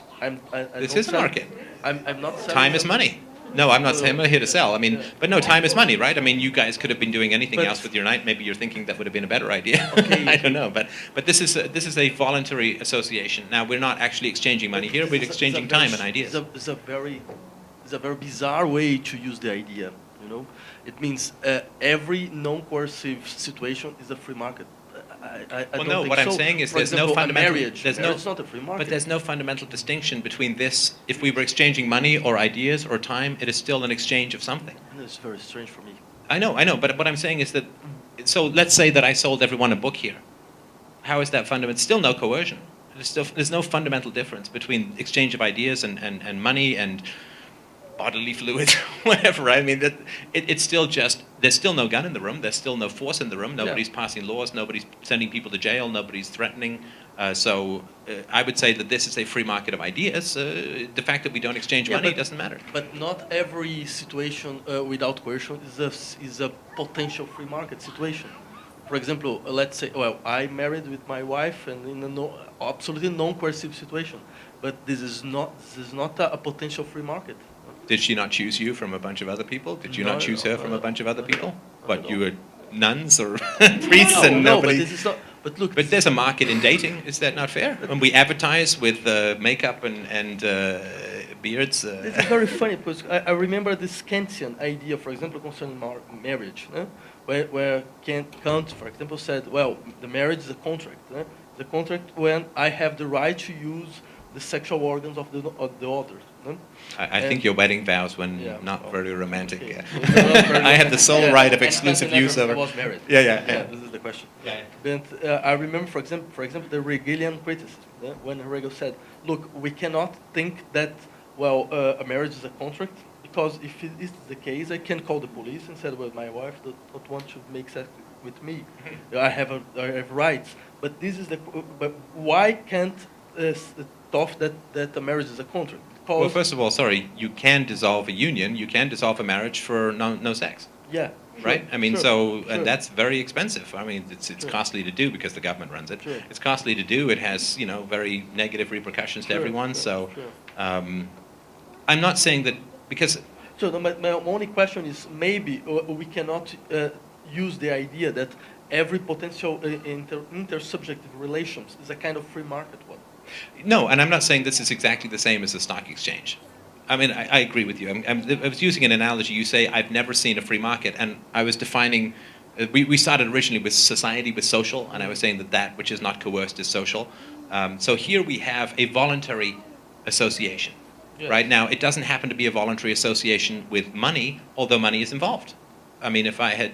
This is a market. I'm not selling Time is money. No, I'm not saying I'm not here to sell. I mean, but no, time is money, right? I mean, you guys could have been doing anything else with your night. Maybe you're thinking that would have been a better idea. Okay. I don't know, but this is a voluntary association. Now, we're not actually exchanging money here. We're exchanging time and ideas. It's a very bizarre way to use the idea. You know, it means every non-coercive situation is a free market. I Well, don't no, think what I'm so. saying is For there's example, no fundamental... marriage. It's not a free market. But there's no fundamental distinction between this. If we were exchanging money or ideas or time, it is still an exchange of something. It's very strange for me. I know, but what I'm saying is that, so let's say that I sold everyone a book here. How is that fundamental? Still no coercion. There's no fundamental difference between exchange of ideas and money and bodily fluids, whatever, right? I mean, it's still just, there's still no gun in the room, there's still no force in the room, nobody's passing laws, nobody's sending people to jail, nobody's threatening. So I would say that this is a free market of ideas. The fact that we don't exchange money doesn't matter. But not every situation without coercion is a potential free market situation. For example, let's say, well, I married with my wife and in a absolutely non-coercive situation, but this is not a potential free market. Did she not choose you from a bunch of other people? Did you not choose her from a bunch of other people? But you were nuns or priests and nobody... But this is not... But look... But there's a market in dating. Is that not fair? When we advertise with makeup and beards... This is very funny because I remember this Kantian idea, for example, concerning marriage, where Kant, for example, said, well, the marriage is a contract. The contract when I have the right to use the sexual organs of the other. I think your wedding vows were not very romantic. Okay. Yeah. I had the sole right of exclusive use over... I was married. Yeah. This is the question. Yeah. But I remember, for example, the Hegelian criticism, when Hegel said, look, we cannot think that, well, a marriage is a contract, because if it is the case, I can call the police and say, well, my wife does not want to make sex with me. I have rights. But this is but why can't thought that a marriage is a contract? Because Well, first of all, sorry, you can dissolve a union, you can dissolve a marriage for no sex. yeah, Right? I mean, sure. and that's very expensive. I mean, it's Sure. costly to do because the government runs it. Sure. It's costly to do. It has, very negative repercussions to Sure, everyone. sure, So, sure. I'm not saying that because So my only question is maybe we cannot use the idea that every potential intersubjective relations is a kind of free market one. no, and I'm not saying this is exactly the same as a stock exchange. I mean, I agree with you. I was using an analogy. You say I've never seen a free market, and I was defining. We started originally with society, with social, and I was saying that which is not coerced is social. So here we have a voluntary association. Yes. Right now, it doesn't happen to be a voluntary association with money, although money is involved. I mean, if I had,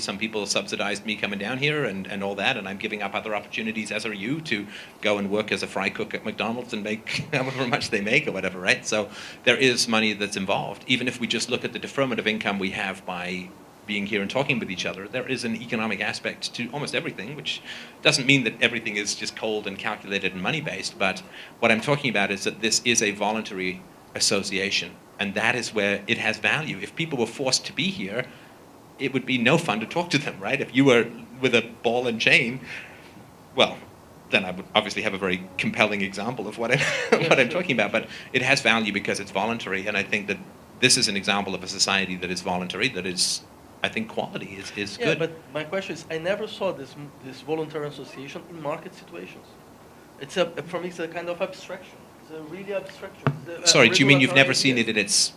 some people subsidized me coming down here and all that, and I'm giving up other opportunities, as are you, to go and work as a fry cook at McDonald's and make however much they make or whatever, right? So there is money that's involved. Even if we just look at the deferment of income we have by being here and talking with each other, there is an economic aspect to almost everything, which doesn't mean that everything is just cold and calculated and money-based, but what I'm talking about is that this is a voluntary association, and that is where it has value. If people were forced to be here, it would be no fun to talk to them, right? If you were with a ball and chain, well, then I would obviously have a very compelling example of what I'm talking about, but it has value because it's voluntary, and I think that this is an example of a society that is voluntary, that is I think quality is Yeah, good. but my question is, I never saw this voluntary association in market situations. For me, it's a kind of abstraction. It's a really abstraction. Sorry, do you mean you've never regulatory seen it ideas. in its,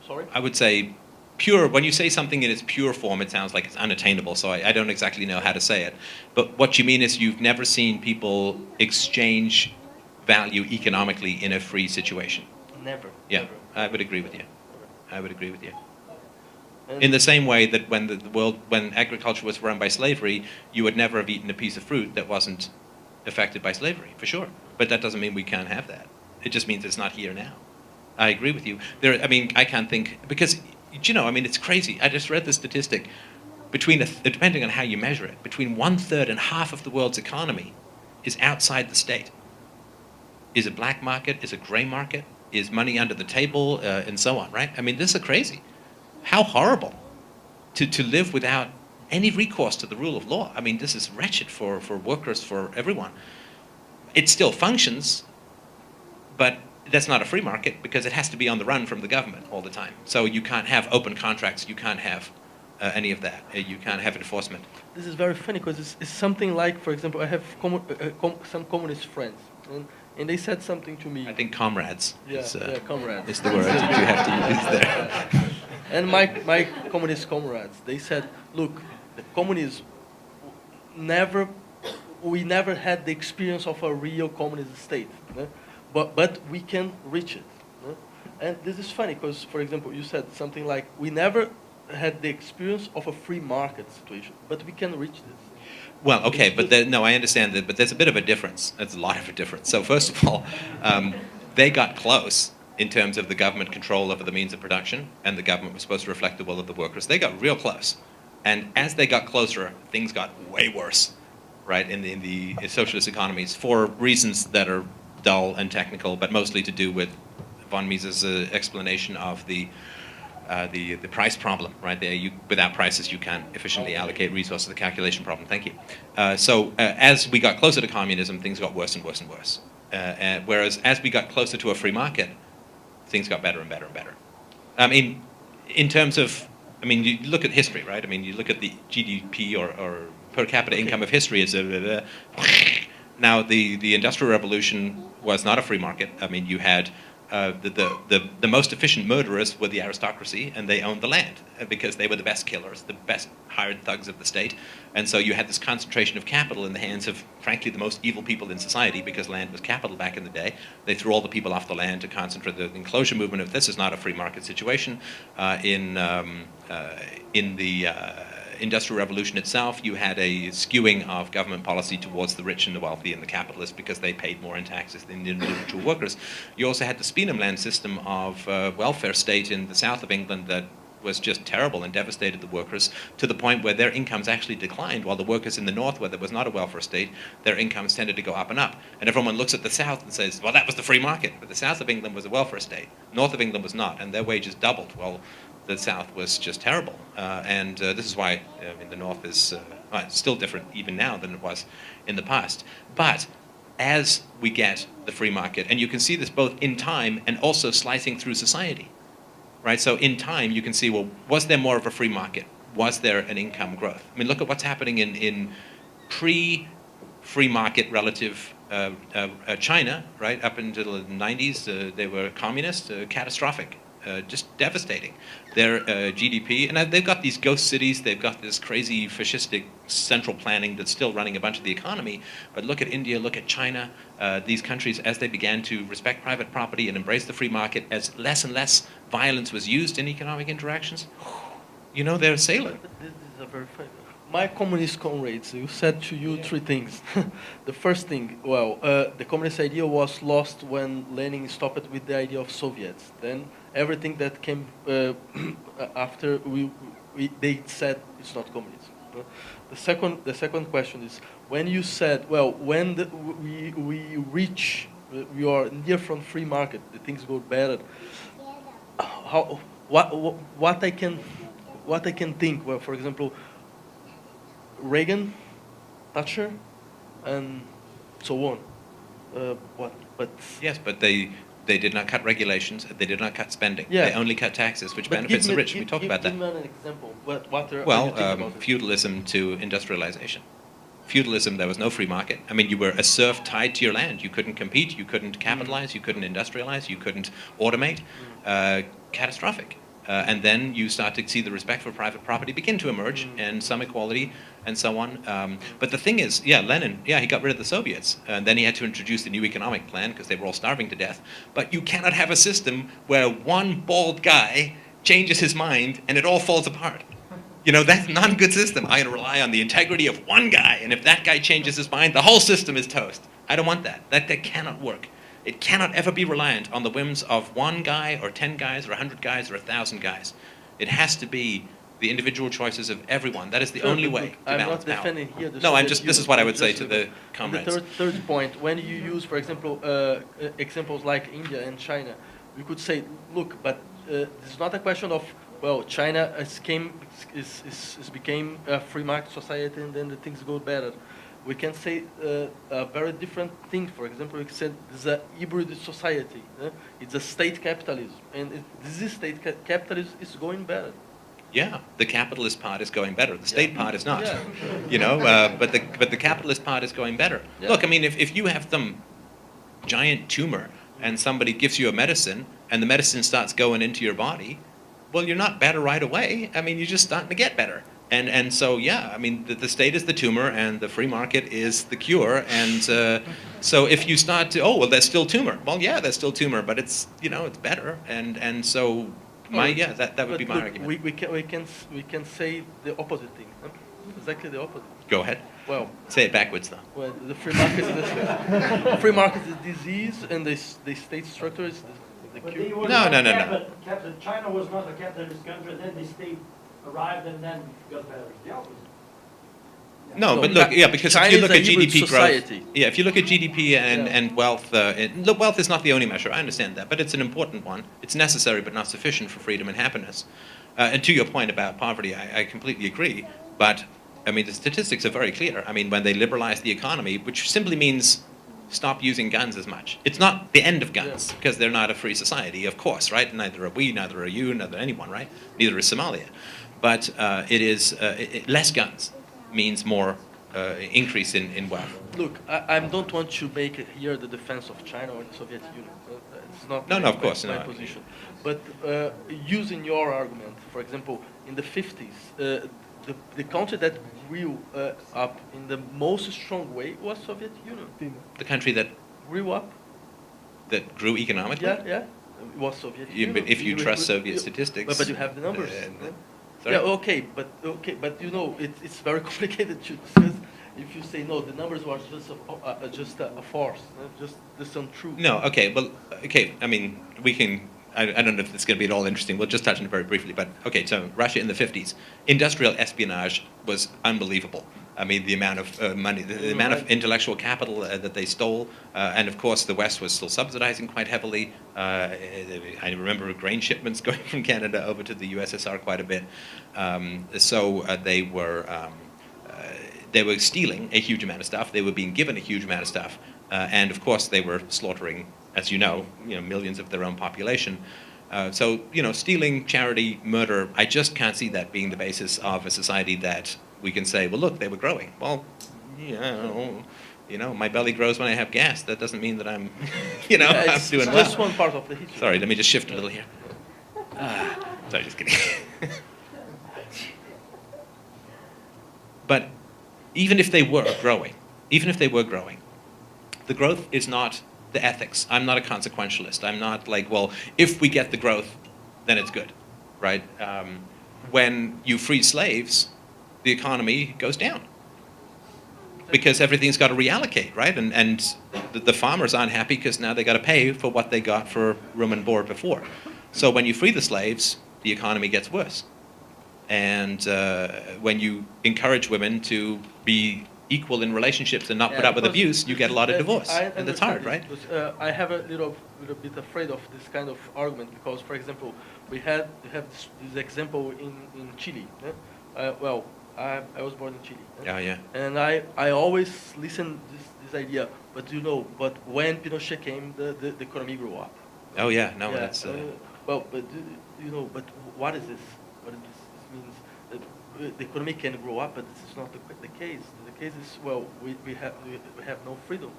Sorry? I would say, pure, when you say something in its pure form, it sounds like it's unattainable, so I don't exactly know how to say it. But what you mean is you've never seen people exchange value economically in a free situation. Never. Yeah, Never. I would agree with you. I would agree with you. And In the same way that when agriculture was run by slavery, you would never have eaten a piece of fruit that wasn't affected by slavery, for sure. But that doesn't mean we can't have that. It just means it's not here now. I agree with you. I can't think, because, it's crazy. I just read the statistic. Depending on how you measure it, between 1/3 and half of the world's economy is outside the state. Is a black market, is a gray market, is money under the table, and so on, right? This is crazy. How horrible to live without any recourse to the rule of law. This is wretched for workers, for everyone. It still functions, but that's not a free market because it has to be on the run from the government all the time. So you can't have open contracts, you can't have any of that. You can't have enforcement. this is very funny because it's something like, for example, I have some communist friends, and they said something to me. I think comrades comrades. is the word that you have to use there. And my communist comrades, they said, look, the communism we never had the experience of a real communist state, but we can reach it. And this is funny because, for example, you said something like, we never had the experience of a free market situation, but we can reach this. Well, okay, but I understand that, but there's a bit of a difference. There's a lot of a difference. So first of all, they got close in terms of the government control over the means of production, and the government was supposed to reflect the will of the workers. They got real close. And as they got closer, things got way worse, right, in the socialist economies, for reasons that are dull and technical, but mostly to do with von Mises' explanation of the price problem, right? Without prices, you can't efficiently allocate resources. The calculation problem. Thank you. So as we got closer to communism, things got worse and worse and worse. Whereas as we got closer to a free market, things got better and better and better. In terms of, you look at history, right? You look at the GDP or per capita income of history. Now, the Industrial Revolution was not a free market. You had the most efficient murderers were the aristocracy, and they owned the land because they were the best killers, the best hired thugs of the state. And so you had this concentration of capital in the hands of, frankly, the most evil people in society, because land was capital back in the day. They threw all the people off the land to concentrate the enclosure movement. This is not a free market situation. In the Industrial Revolution itself, you had a skewing of government policy towards the rich and the wealthy and the capitalists because they paid more in taxes than the individual workers. You also had the Speenham land system of welfare state in the south of England that was just terrible and devastated the workers to the point where their incomes actually declined, while the workers in the north, where there was not a welfare state, their incomes tended to go up and up. And everyone looks at the south and says, well, that was the free market. But the south of England was a welfare state. North of England was not, and their wages doubled. Well, the south was just terrible. And this is why the north is it's still different even now than it was in the past. But as we get the free market, and you can see this both in time and also slicing through society, right? So in time, you can see, well, was there more of a free market? Was there an income growth? Look at what's happening in pre-free market relative China, right? Up until the 90s, they were communist, catastrophic. Just devastating. Their GDP, and they've got these ghost cities, they've got this crazy fascistic central planning that's still running a bunch of the economy, but look at India, look at China, these countries, as they began to respect private property and embrace the free market, as less and less violence was used in economic interactions, they're sailing. This is a very funny. My communist comrades, you said to you three things. The first thing, the communist idea was lost when Lenin stopped with the idea of Soviets. Then everything that came after, they said it's not communism. The second question is, when you said, when we are near from free market, the things go better. What I can think, for example, Reagan, Thatcher, and so on. Yes, but they They did not cut regulations. They did not cut spending. Yeah. They only cut taxes, which But benefits the give me- rich. We give- talked give- about that. Give me an example. What are you Well, thinking about it? feudalism to industrialization. Feudalism, there was no free market. I mean, you were a serf tied to your land. You couldn't compete. You couldn't capitalize. You couldn't industrialize. You couldn't automate. Catastrophic. And then you start to see the respect for private property begin to emerge, and some equality, and so on. But the thing is, Lenin, he got rid of the Soviets, and then he had to introduce the new economic plan because they were all starving to death. But you cannot have a system where one bald guy changes his mind and it all falls apart. You know, that's not a good system. I rely on the integrity of one guy, and if that guy changes his mind, the whole system is toast. I don't want that. That cannot work. It cannot ever be reliant on the whims of one guy or 10 guys or 100 guys or 1,000 guys. It has to be the individual choices of everyone. That is the only way to I'm balance not power. defending here the No, I'm Soviet just. This is Union. what I I'm would say just to the and comrades. the third point, when you use, for example, examples like India and China, you could say, look, but this is not a question of, well, China became a free market society and then the things go better. We can say a very different thing. For example, we can say it's a hybrid society. It's a state capitalism, and this state capitalism is going better. Yeah, the capitalist part is going better. The state part is not. Yeah. You know, but the capitalist part is going better. Yeah. Look, I mean, if you have some giant tumor and somebody gives you a medicine and the medicine starts going into your body, well, you're not better right away. I mean, you're just starting to get better. And so, yeah, I mean, the state is the tumor and the free market is the cure. And so if you start to, oh, well, there's still tumor. Well, yeah, there's still tumor, but it's, you know, it's better. And so, that would be my look, argument. We can say the opposite thing. Huh? Exactly the opposite. Go ahead. Well, Say it backwards, though. well, the free market is free market is disease, and the state structure is the But cure. they were No, not no, no, no. China was not a capitalist country, then the state arrived and then got better. It's the opposite. No, No, but look, Chi- because China if you is look a at hybrid GDP society. growth, if you look at GDP and wealth, look, wealth is not the only measure. I understand that, but it's an important one. It's necessary, but not sufficient for freedom and happiness. And to your point about poverty, I completely agree. But I mean, the statistics are very clear. I mean, when they liberalized the economy, which simply means stop using guns as much. It's not the end of guns because they're not a free society, of course, right? Neither are we, neither are you, neither anyone, right? Neither is Somalia. But it is less guns means more increase in wealth. Look, I don't want to make here the defense of China or the Soviet Union. It's not No, of course, my no. position. But using your argument, for example, in the 50s, the country that grew up in the most strong way was Soviet Union. The country that Grew up, grew economically. yeah, it was Soviet Union. But if you trust Soviet statistics. But you have the numbers. Sorry? Yeah, okay, but you know, it's very complicated to discuss. If you say no, the numbers were just a farce, just untrue. No, okay, well, okay, I mean, we can, I don't know if it's going to be at all interesting, we'll just touch on it very briefly, but, okay, so Russia in the 50s, industrial espionage was unbelievable. I mean, the amount of money, the amount of intellectual capital that they stole, and of course the West was still subsidizing quite heavily. I remember grain shipments going from Canada over to the USSR quite a bit. So they were stealing a huge amount of stuff. They were being given a huge amount of stuff, and of course they were slaughtering, as you know, millions of their own population. So stealing, charity, murder. I just can't see that being the basis of a society that we can say, well, look, they were growing. Well, my belly grows when I have gas. That doesn't mean that I'm, I'm doing well. Just one part of the history. Sorry, let me just shift a little here. Sorry, just kidding. But even if they were growing, the growth is not the ethics. I'm not a consequentialist. I'm not like, well, if we get the growth, then it's good, right? When you free slaves, the economy goes down because everything's got to reallocate, right? And the farmers aren't happy because now they got to pay for what they got for room and board before. So when you free the slaves, the economy gets worse. And when you encourage women to be equal in relationships and not put up with abuse, you get a lot of divorce. And that's hard, right? I have a little bit afraid of this kind of argument because, for example, we have this example in Chile. I was born in Chile. Yeah. And I always listen this idea, but when Pinochet came, the economy grew up. Oh yeah, no, Yeah, that's well, but but what is this? What is this? This means that the economy can grow up, but this is not the case. The case is, well, we have no freedom.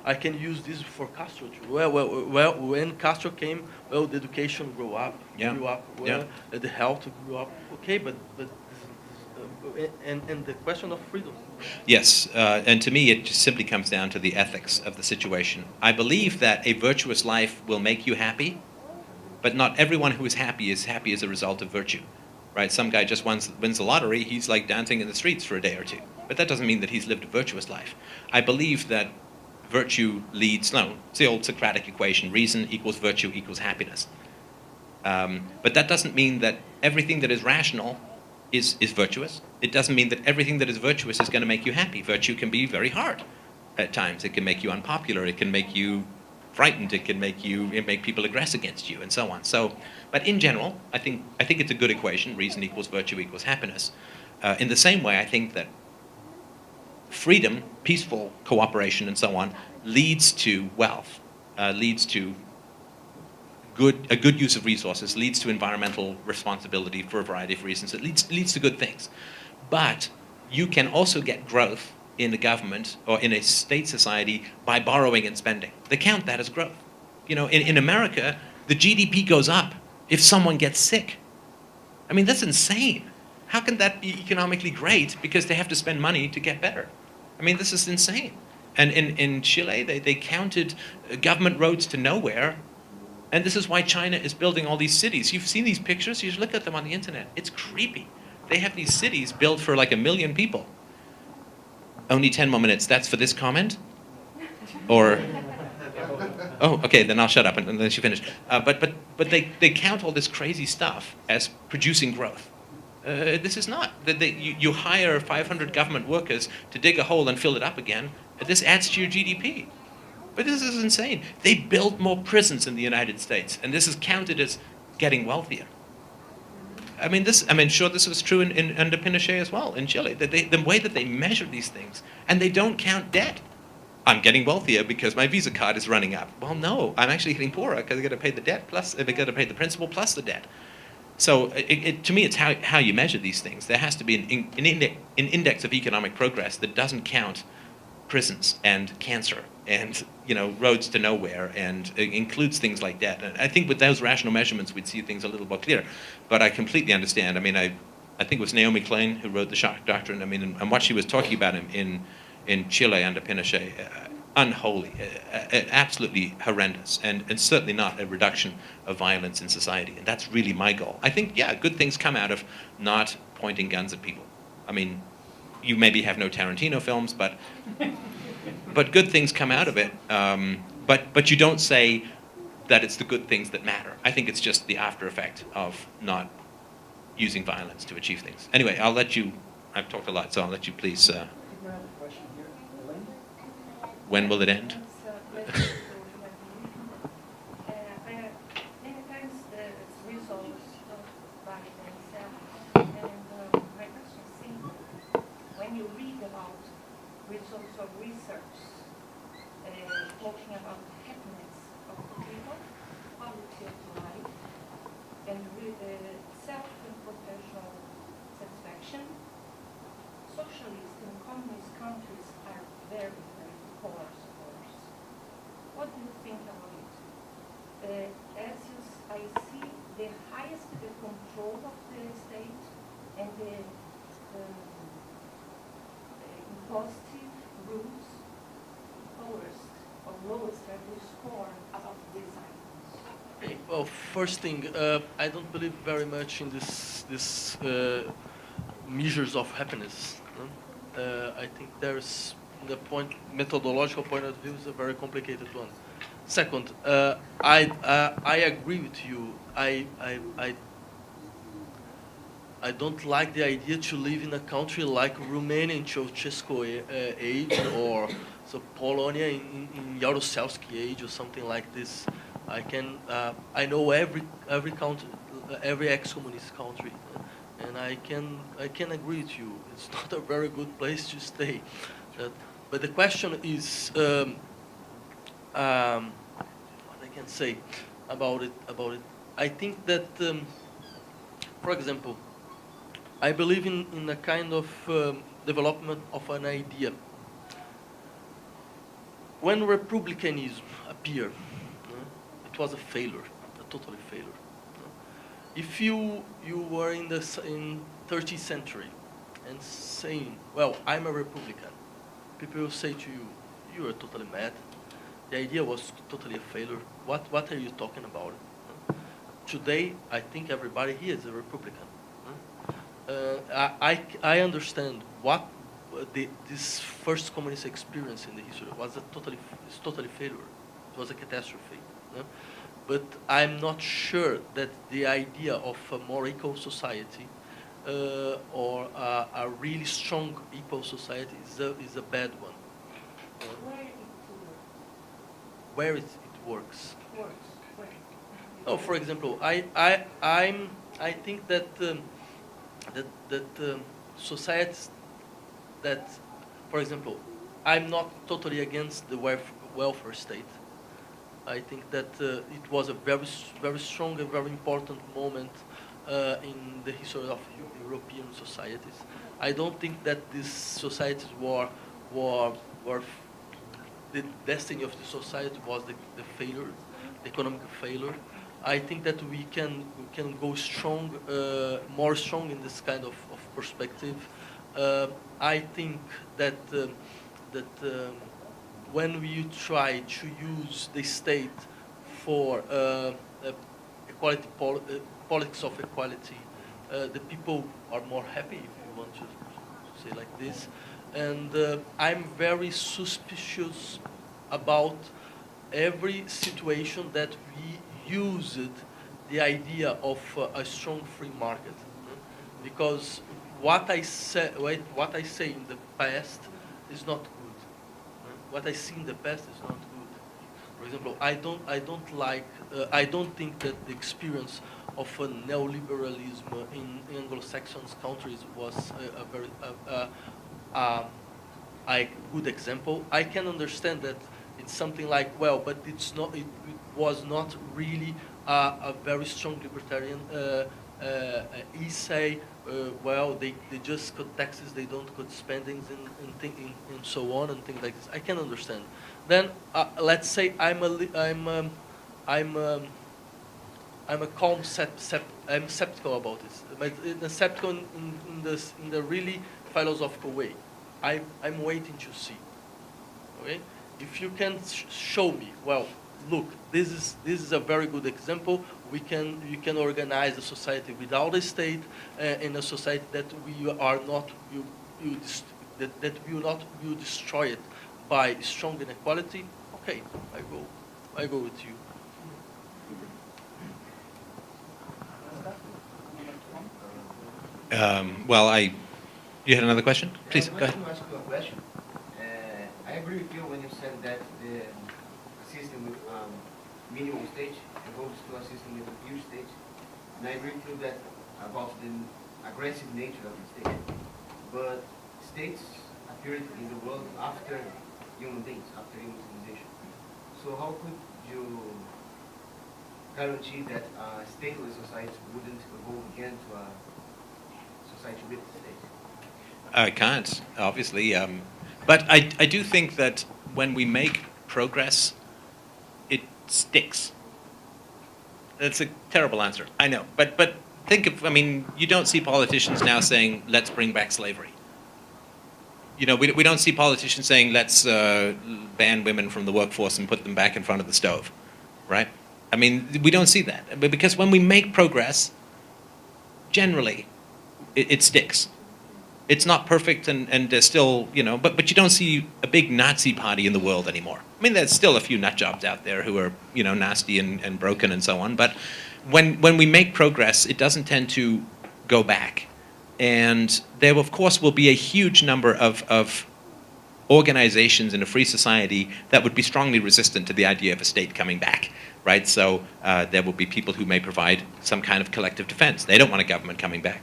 I can use this for Castro too. Well, when Castro came, well, the education grew up, Yeah. well, the health grew up. Okay, but and the question of freedom. yes, and to me, it just simply comes down to the ethics of the situation. I believe that a virtuous life will make you happy, but not everyone who is happy as a result of virtue, right? Some guy just wins the lottery, he's like dancing in the streets for a day or two, but that doesn't mean that he's lived a virtuous life. I believe that virtue leads, no, it's the old Socratic equation, reason equals virtue equals happiness. But that doesn't mean that everything that is rational is virtuous. It doesn't mean that everything that is virtuous is going to make you happy. Virtue can be very hard at times. It can make you unpopular. It can make you frightened. It can make people aggress against you, and so on. So, but in general, I think it's a good equation. Reason equals virtue equals happiness. In the same way, I think that freedom, peaceful cooperation, and so on, leads to wealth, leads to a good use of resources, leads to environmental responsibility for a variety of reasons. It leads to good things. But you can also get growth in a government or in a state society by borrowing and spending. They count that as growth. You know, in America, the GDP goes up if someone gets sick. I mean, that's insane. How can that be economically great because they have to spend money to get better? I mean, this is insane. And in Chile, they counted government roads to nowhere. And this is why China is building all these cities. You've seen these pictures? You should look at them on the internet. It's creepy. They have these cities built for like 1 million people. Only 10 more minutes. That's for this comment? Or... Oh, okay, then I'll shut up and then she finished. But they count all this crazy stuff as producing growth. This is not. You hire 500 government workers to dig a hole and fill it up again. This adds to your GDP. But this is insane. They build more prisons in the United States, and this is counted as getting wealthier. I mean, sure, this was true under Pinochet as well in Chile. The way that they measure these things, and they don't count debt. I'm getting wealthier because my Visa card is running up. Well, no, I'm actually getting poorer because I got to pay the debt plus I got to pay the principal plus the debt. So to me, it's how you measure these things. There has to be an index of economic progress that doesn't count prisons and cancer and roads to nowhere and includes things like that. And I think with those rational measurements, we'd see things a little more clear. But I completely understand. I mean, I think it was Naomi Klein who wrote the Shock Doctrine. I mean, and what she was talking about in Chile under Pinochet, unholy, absolutely horrendous, and certainly not a reduction of violence in society. And that's really my goal. I think, yeah, good things come out of not pointing guns at people. I mean, you maybe have no Tarantino films, but good things come out of it. But you don't say that it's the good things that matter. I think it's just the after effect of not using violence to achieve things. Anyway, I'll let you. I've talked a lot, so I'll let you please. I think we have a question here. Elaine? When will it end? Many times the results don't by themselves. And my question is simple. When you read about results of research talking about the happiness of the people, quality of life, and self and professional satisfaction, socialist and communist countries are very, very poor scores. What do you think about it? I see the highest the control of the state and the impositive rules, lowest are the score about these items. Well, first thing, I don't believe very much in this measures of happiness. I think there's the methodological point of view is a very complicated one. Second, I agree with you. I don't like the idea to live in a country like Romania in Ceausescu age or so Polonia in Jaruzelski age or something like this. I know every country, every ex-communist country, and I can agree with you. It's not a very good place to stay. But the question is, what I can say about it. I think that, for example, I believe in a kind of development of an idea. When republicanism appeared, it was a failure, a total failure. If you were in 13th century and saying, well, I'm a Republican, people will say to you, you are totally mad. The idea was totally a failure. What are you talking about? Today, I think everybody here is a Republican. I understand what this first communist experience in the history was it's totally failure. It was a catastrophe. But I'm not sure that the idea of a more equal society or a really strong equal society is a bad one. Where it works. Oh, for example, I think that societies that, for example, I'm not totally against the welfare state. I think that it was a very strong and very important moment in the history of European societies. I don't think that these societies were the destiny of the society was the failure, the economic failure. I think that we can go strong, more strong in this kind of perspective. I think that when we try to use the state for equality politics of equality, the people are more happy, if you want to say like this. And I'm very suspicious about every situation that we used the idea of a strong free market, because what I say in the past is not good. What I see in the past is not good. For example, I don't think that the experience of a neoliberalism in Anglo-Saxon countries was a good example. I can understand that it's something like, well, but it's not. It was not really a very strong libertarian. He say, well, they just cut taxes, they don't cut spendings and so on and things like this. I can understand. Then let's say I'm skeptical about this, but skeptical in the really philosophical way. I'm waiting to see. Okay, if you can show me, well, look, this is a very good example. You can organize a society without a state, in a society that we are not that will destroy it by strong inequality. Okay, I go with you. You had another question? Please, go ahead. I want to ask you a question. I agree with you when you said that the system with minimum stage evolves to a system with a huge stage. And I agree with you that about the aggressive nature of the state. But states appeared in the world after human beings, after human civilization. So how could you guarantee that a stateless society wouldn't evolve again to a society with the state? I can't, obviously. But I do think that when we make progress, it sticks. That's a terrible answer, I know. But think of, you don't see politicians now saying, let's bring back slavery. We don't see politicians saying, let's ban women from the workforce and put them back in front of the stove, right? We don't see that. Because when we make progress, generally, it sticks. It's not perfect, and there's still, but you don't see a big Nazi party in the world anymore. There's still a few nut jobs out there who are, nasty and broken and so on. But when we make progress, it doesn't tend to go back. And there, of course, will be a huge number of organizations in a free society that would be strongly resistant to the idea of a state coming back, right? So there will be people who may provide some kind of collective defense. They don't want a government coming back.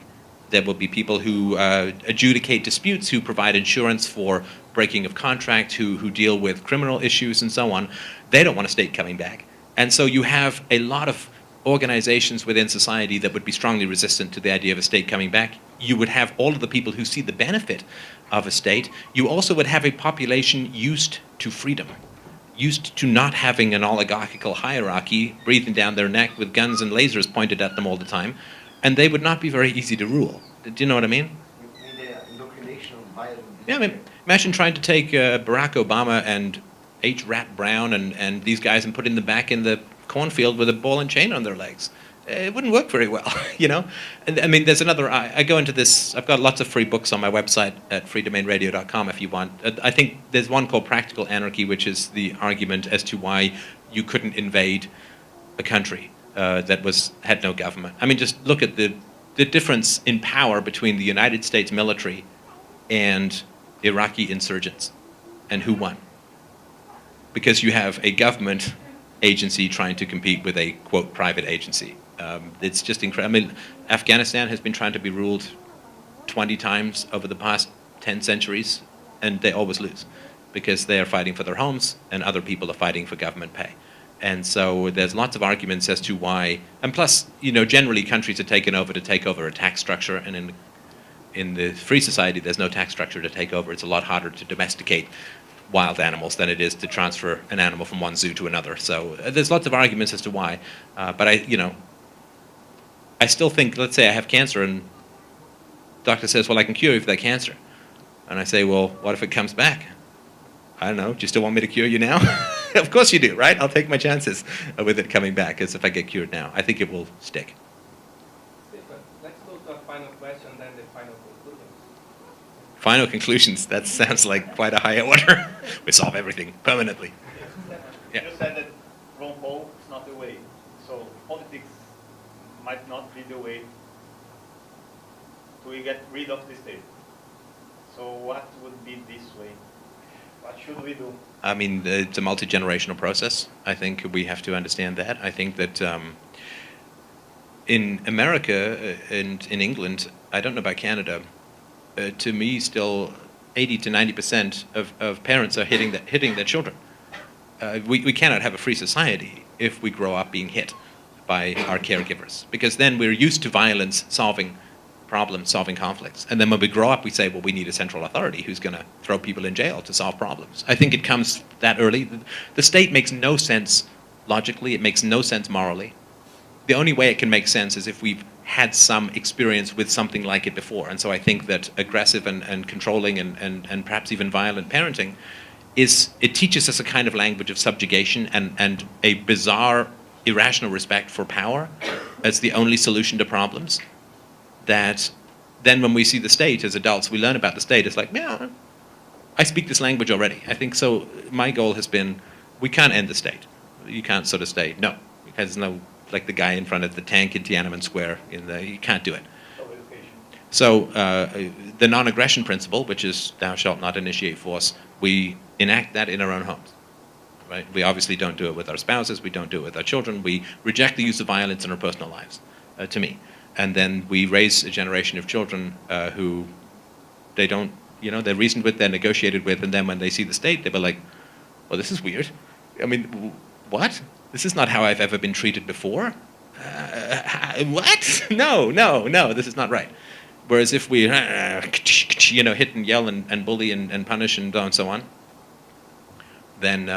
There will be people who adjudicate disputes, who provide insurance for breaking of contract, who deal with criminal issues and so on. They don't want a state coming back. And so you have a lot of organizations within society that would be strongly resistant to the idea of a state coming back. You would have all of the people who see the benefit of a state. You also would have a population used to freedom, used to not having an oligarchical hierarchy breathing down their neck with guns and lasers pointed at them all the time, and they would not be very easy to rule. Do you know what I mean? The indoctrination of violence. Yeah, I mean, imagine trying to take Barack Obama and H. Rat Brown and these guys and putting them back in the cornfield with a ball and chain on their legs. It wouldn't work very well, you know? And I mean, there's another, I go into this, I've got lots of free books on my website at freedomainradio.com if you want. I think there's one called Practical Anarchy, which is the argument as to why you couldn't invade a country that had no government. I mean, just look at the difference in power between the United States military and Iraqi insurgents, and who won? Because you have a government agency trying to compete with a, quote, private agency. It's just incredible. I mean, Afghanistan has been trying to be ruled 20 times over the past 10 centuries, and they always lose because they are fighting for their homes and other people are fighting for government pay. And so there's lots of arguments as to why, and plus, you know, generally countries are taken over to take over a tax structure, and in the free society there's no tax structure to take over. It's a lot harder to domesticate wild animals than it is to transfer an animal from one zoo to another. So there's lots of arguments as to why. But I still think, let's say I have cancer and the doctor says, well, I can cure you for that cancer. And I say, well, what if it comes back? I don't know, do you still want me to cure you now? Of course you do, right? I'll take my chances with it coming back as if I get cured now. I think it will stick. Stefan, let's go to a final question, then the final conclusions. Final conclusions, that sounds like quite a high order. We solve everything permanently. Yeah. You said that Ron Paul is not the way. So politics might not be the way to get rid of the state. So what would be this way? What should we do? I mean, it's a multi-generational process. I think we have to understand that. I think that in America and in England, I don't know about Canada, to me still 80 to 90% of parents are hitting their children. We cannot have a free society if we grow up being hit by our caregivers, because then we're used to violence solving problems, solving conflicts. And then when we grow up, we say, well, we need a central authority who's going to throw people in jail to solve problems. I think it comes that early. The state makes no sense logically. It makes no sense morally. The only way it can make sense is if we've had some experience with something like it before. And so I think that aggressive and controlling and perhaps even violent parenting it teaches us a kind of language of subjugation and a bizarre, irrational respect for power as the only solution to problems. That then when we see the state as adults, we learn about the state. It's like, yeah, I speak this language already. I think so. My goal has been, we can't end the state. You can't sort of say, no, because there's no, like the guy in front of the tank in Tiananmen Square, you can't do it. So the non-aggression principle, which is thou shalt not initiate force, we enact that in our own homes. Right? We obviously don't do it with our spouses. We don't do it with our children. We reject the use of violence in our personal lives, to me. And then we raise a generation of children who they don't, they're reasoned with, they're negotiated with, and then when they see the state, they were like, well, this is weird. I mean, what? This is not how I've ever been treated before. What? No, this is not right. Whereas if we, hit and yell and bully and punish and so on, then,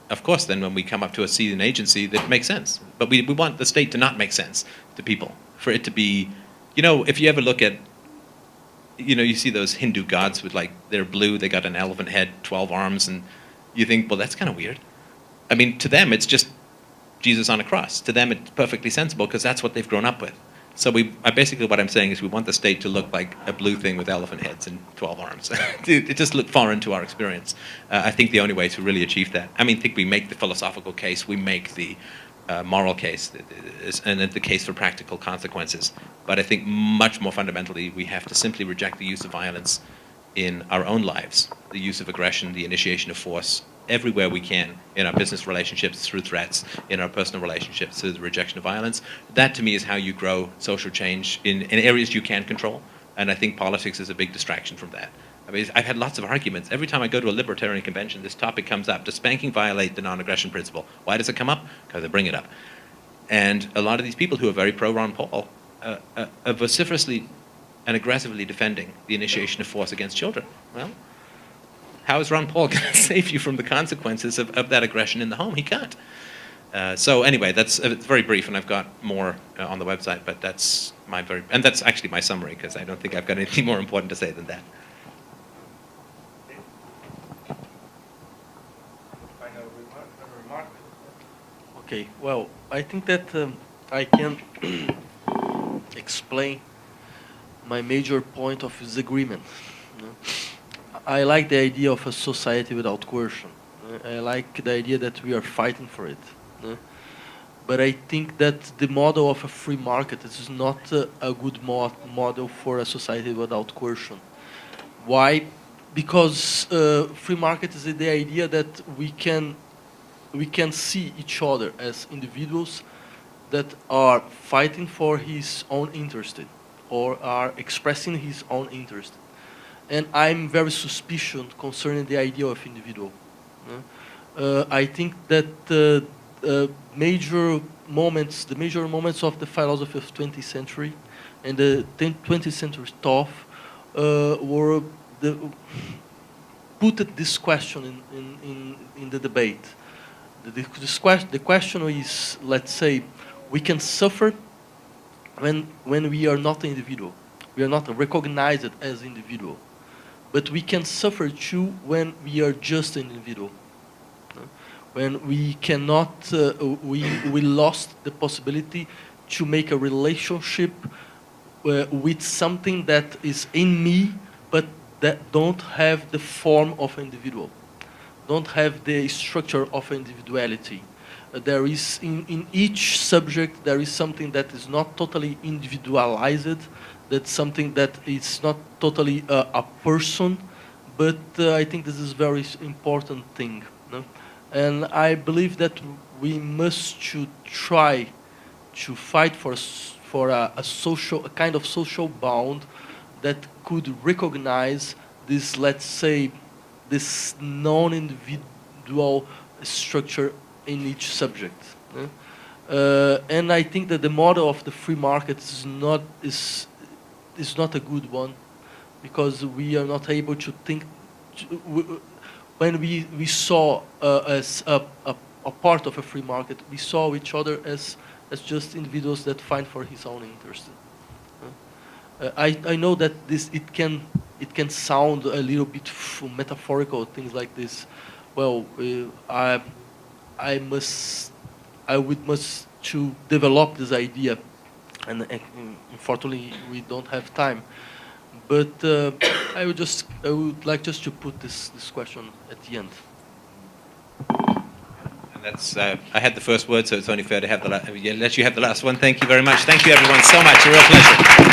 of course, then when we come up to see an agency, that makes sense. But we want the state to not make sense to people. For it to be, if you ever look at, you see those Hindu gods with they're blue, they got an elephant head, 12 arms, and you think, well, that's kind of weird. I mean, to them, it's just Jesus on a cross. To them, it's perfectly sensible because that's what they've grown up with. So basically what I'm saying is we want the state to look like a blue thing with elephant heads and 12 arms. It just looked foreign to our experience. I think the only way to really achieve that, I think we make the philosophical case, we make the moral case, and the case for practical consequences. But I think much more fundamentally, we have to simply reject the use of violence in our own lives, the use of aggression, the initiation of force, everywhere we can, in our business relationships, through threats, in our personal relationships, through the rejection of violence. That, to me, is how you grow social change in areas you can control. And I think politics is a big distraction from that. I mean, I've had lots of arguments. Every time I go to a libertarian convention, this topic comes up. Does spanking violate the non-aggression principle? Why does it come up? Because I bring it up. And a lot of these people who are very pro-Ron Paul are vociferously and aggressively defending the initiation of force against children. Well, how is Ron Paul going to save you from the consequences of that aggression in the home? He can't. So anyway, it's very brief, and I've got more on the website, but that's and that's actually my summary, because I don't think I've got anything more important to say than that. Okay, well, I think that I can explain my major point of disagreement. You know? I like the idea of a society without coercion. I like the idea that we are fighting for it. But I think that the model of a free market is not a good model for a society without coercion. Why? Because free market is the idea that we can see each other as individuals that are fighting for his own interest or are expressing his own interest. And I'm very suspicious concerning the idea of individual. I think that the major moments of the philosophy of 20th century and the 20th century thought were put this question in the debate. The question is, let's say, we can suffer when we are not an individual. We are not recognized as individual. But we can suffer too when we are just an individual. When we cannot, we lost the possibility to make a relationship with something that is in me, but that don't have the form of an individual, don't have the structure of individuality. There is, in each subject, there is something that is not totally individualized, that's something that is not totally a person, but I think this is a very important thing. No? And I believe that we must try to fight for a kind of social bound that could recognize this, let's say, this non-individual structure in each subject. And I think that the model of the free market is not a good one, because we are not able to think. When we saw as a part of a free market, we saw each other as just individuals that fight for his own interest. I know that it can sound a little bit metaphorical, things like this. Well, I must to develop this idea, and unfortunately we don't have time. But I would like just to put this question at the end. And that's I had the first word, so it's only fair to have let you have the last one. Thank you very much. Thank you, everyone, so much. A real pleasure.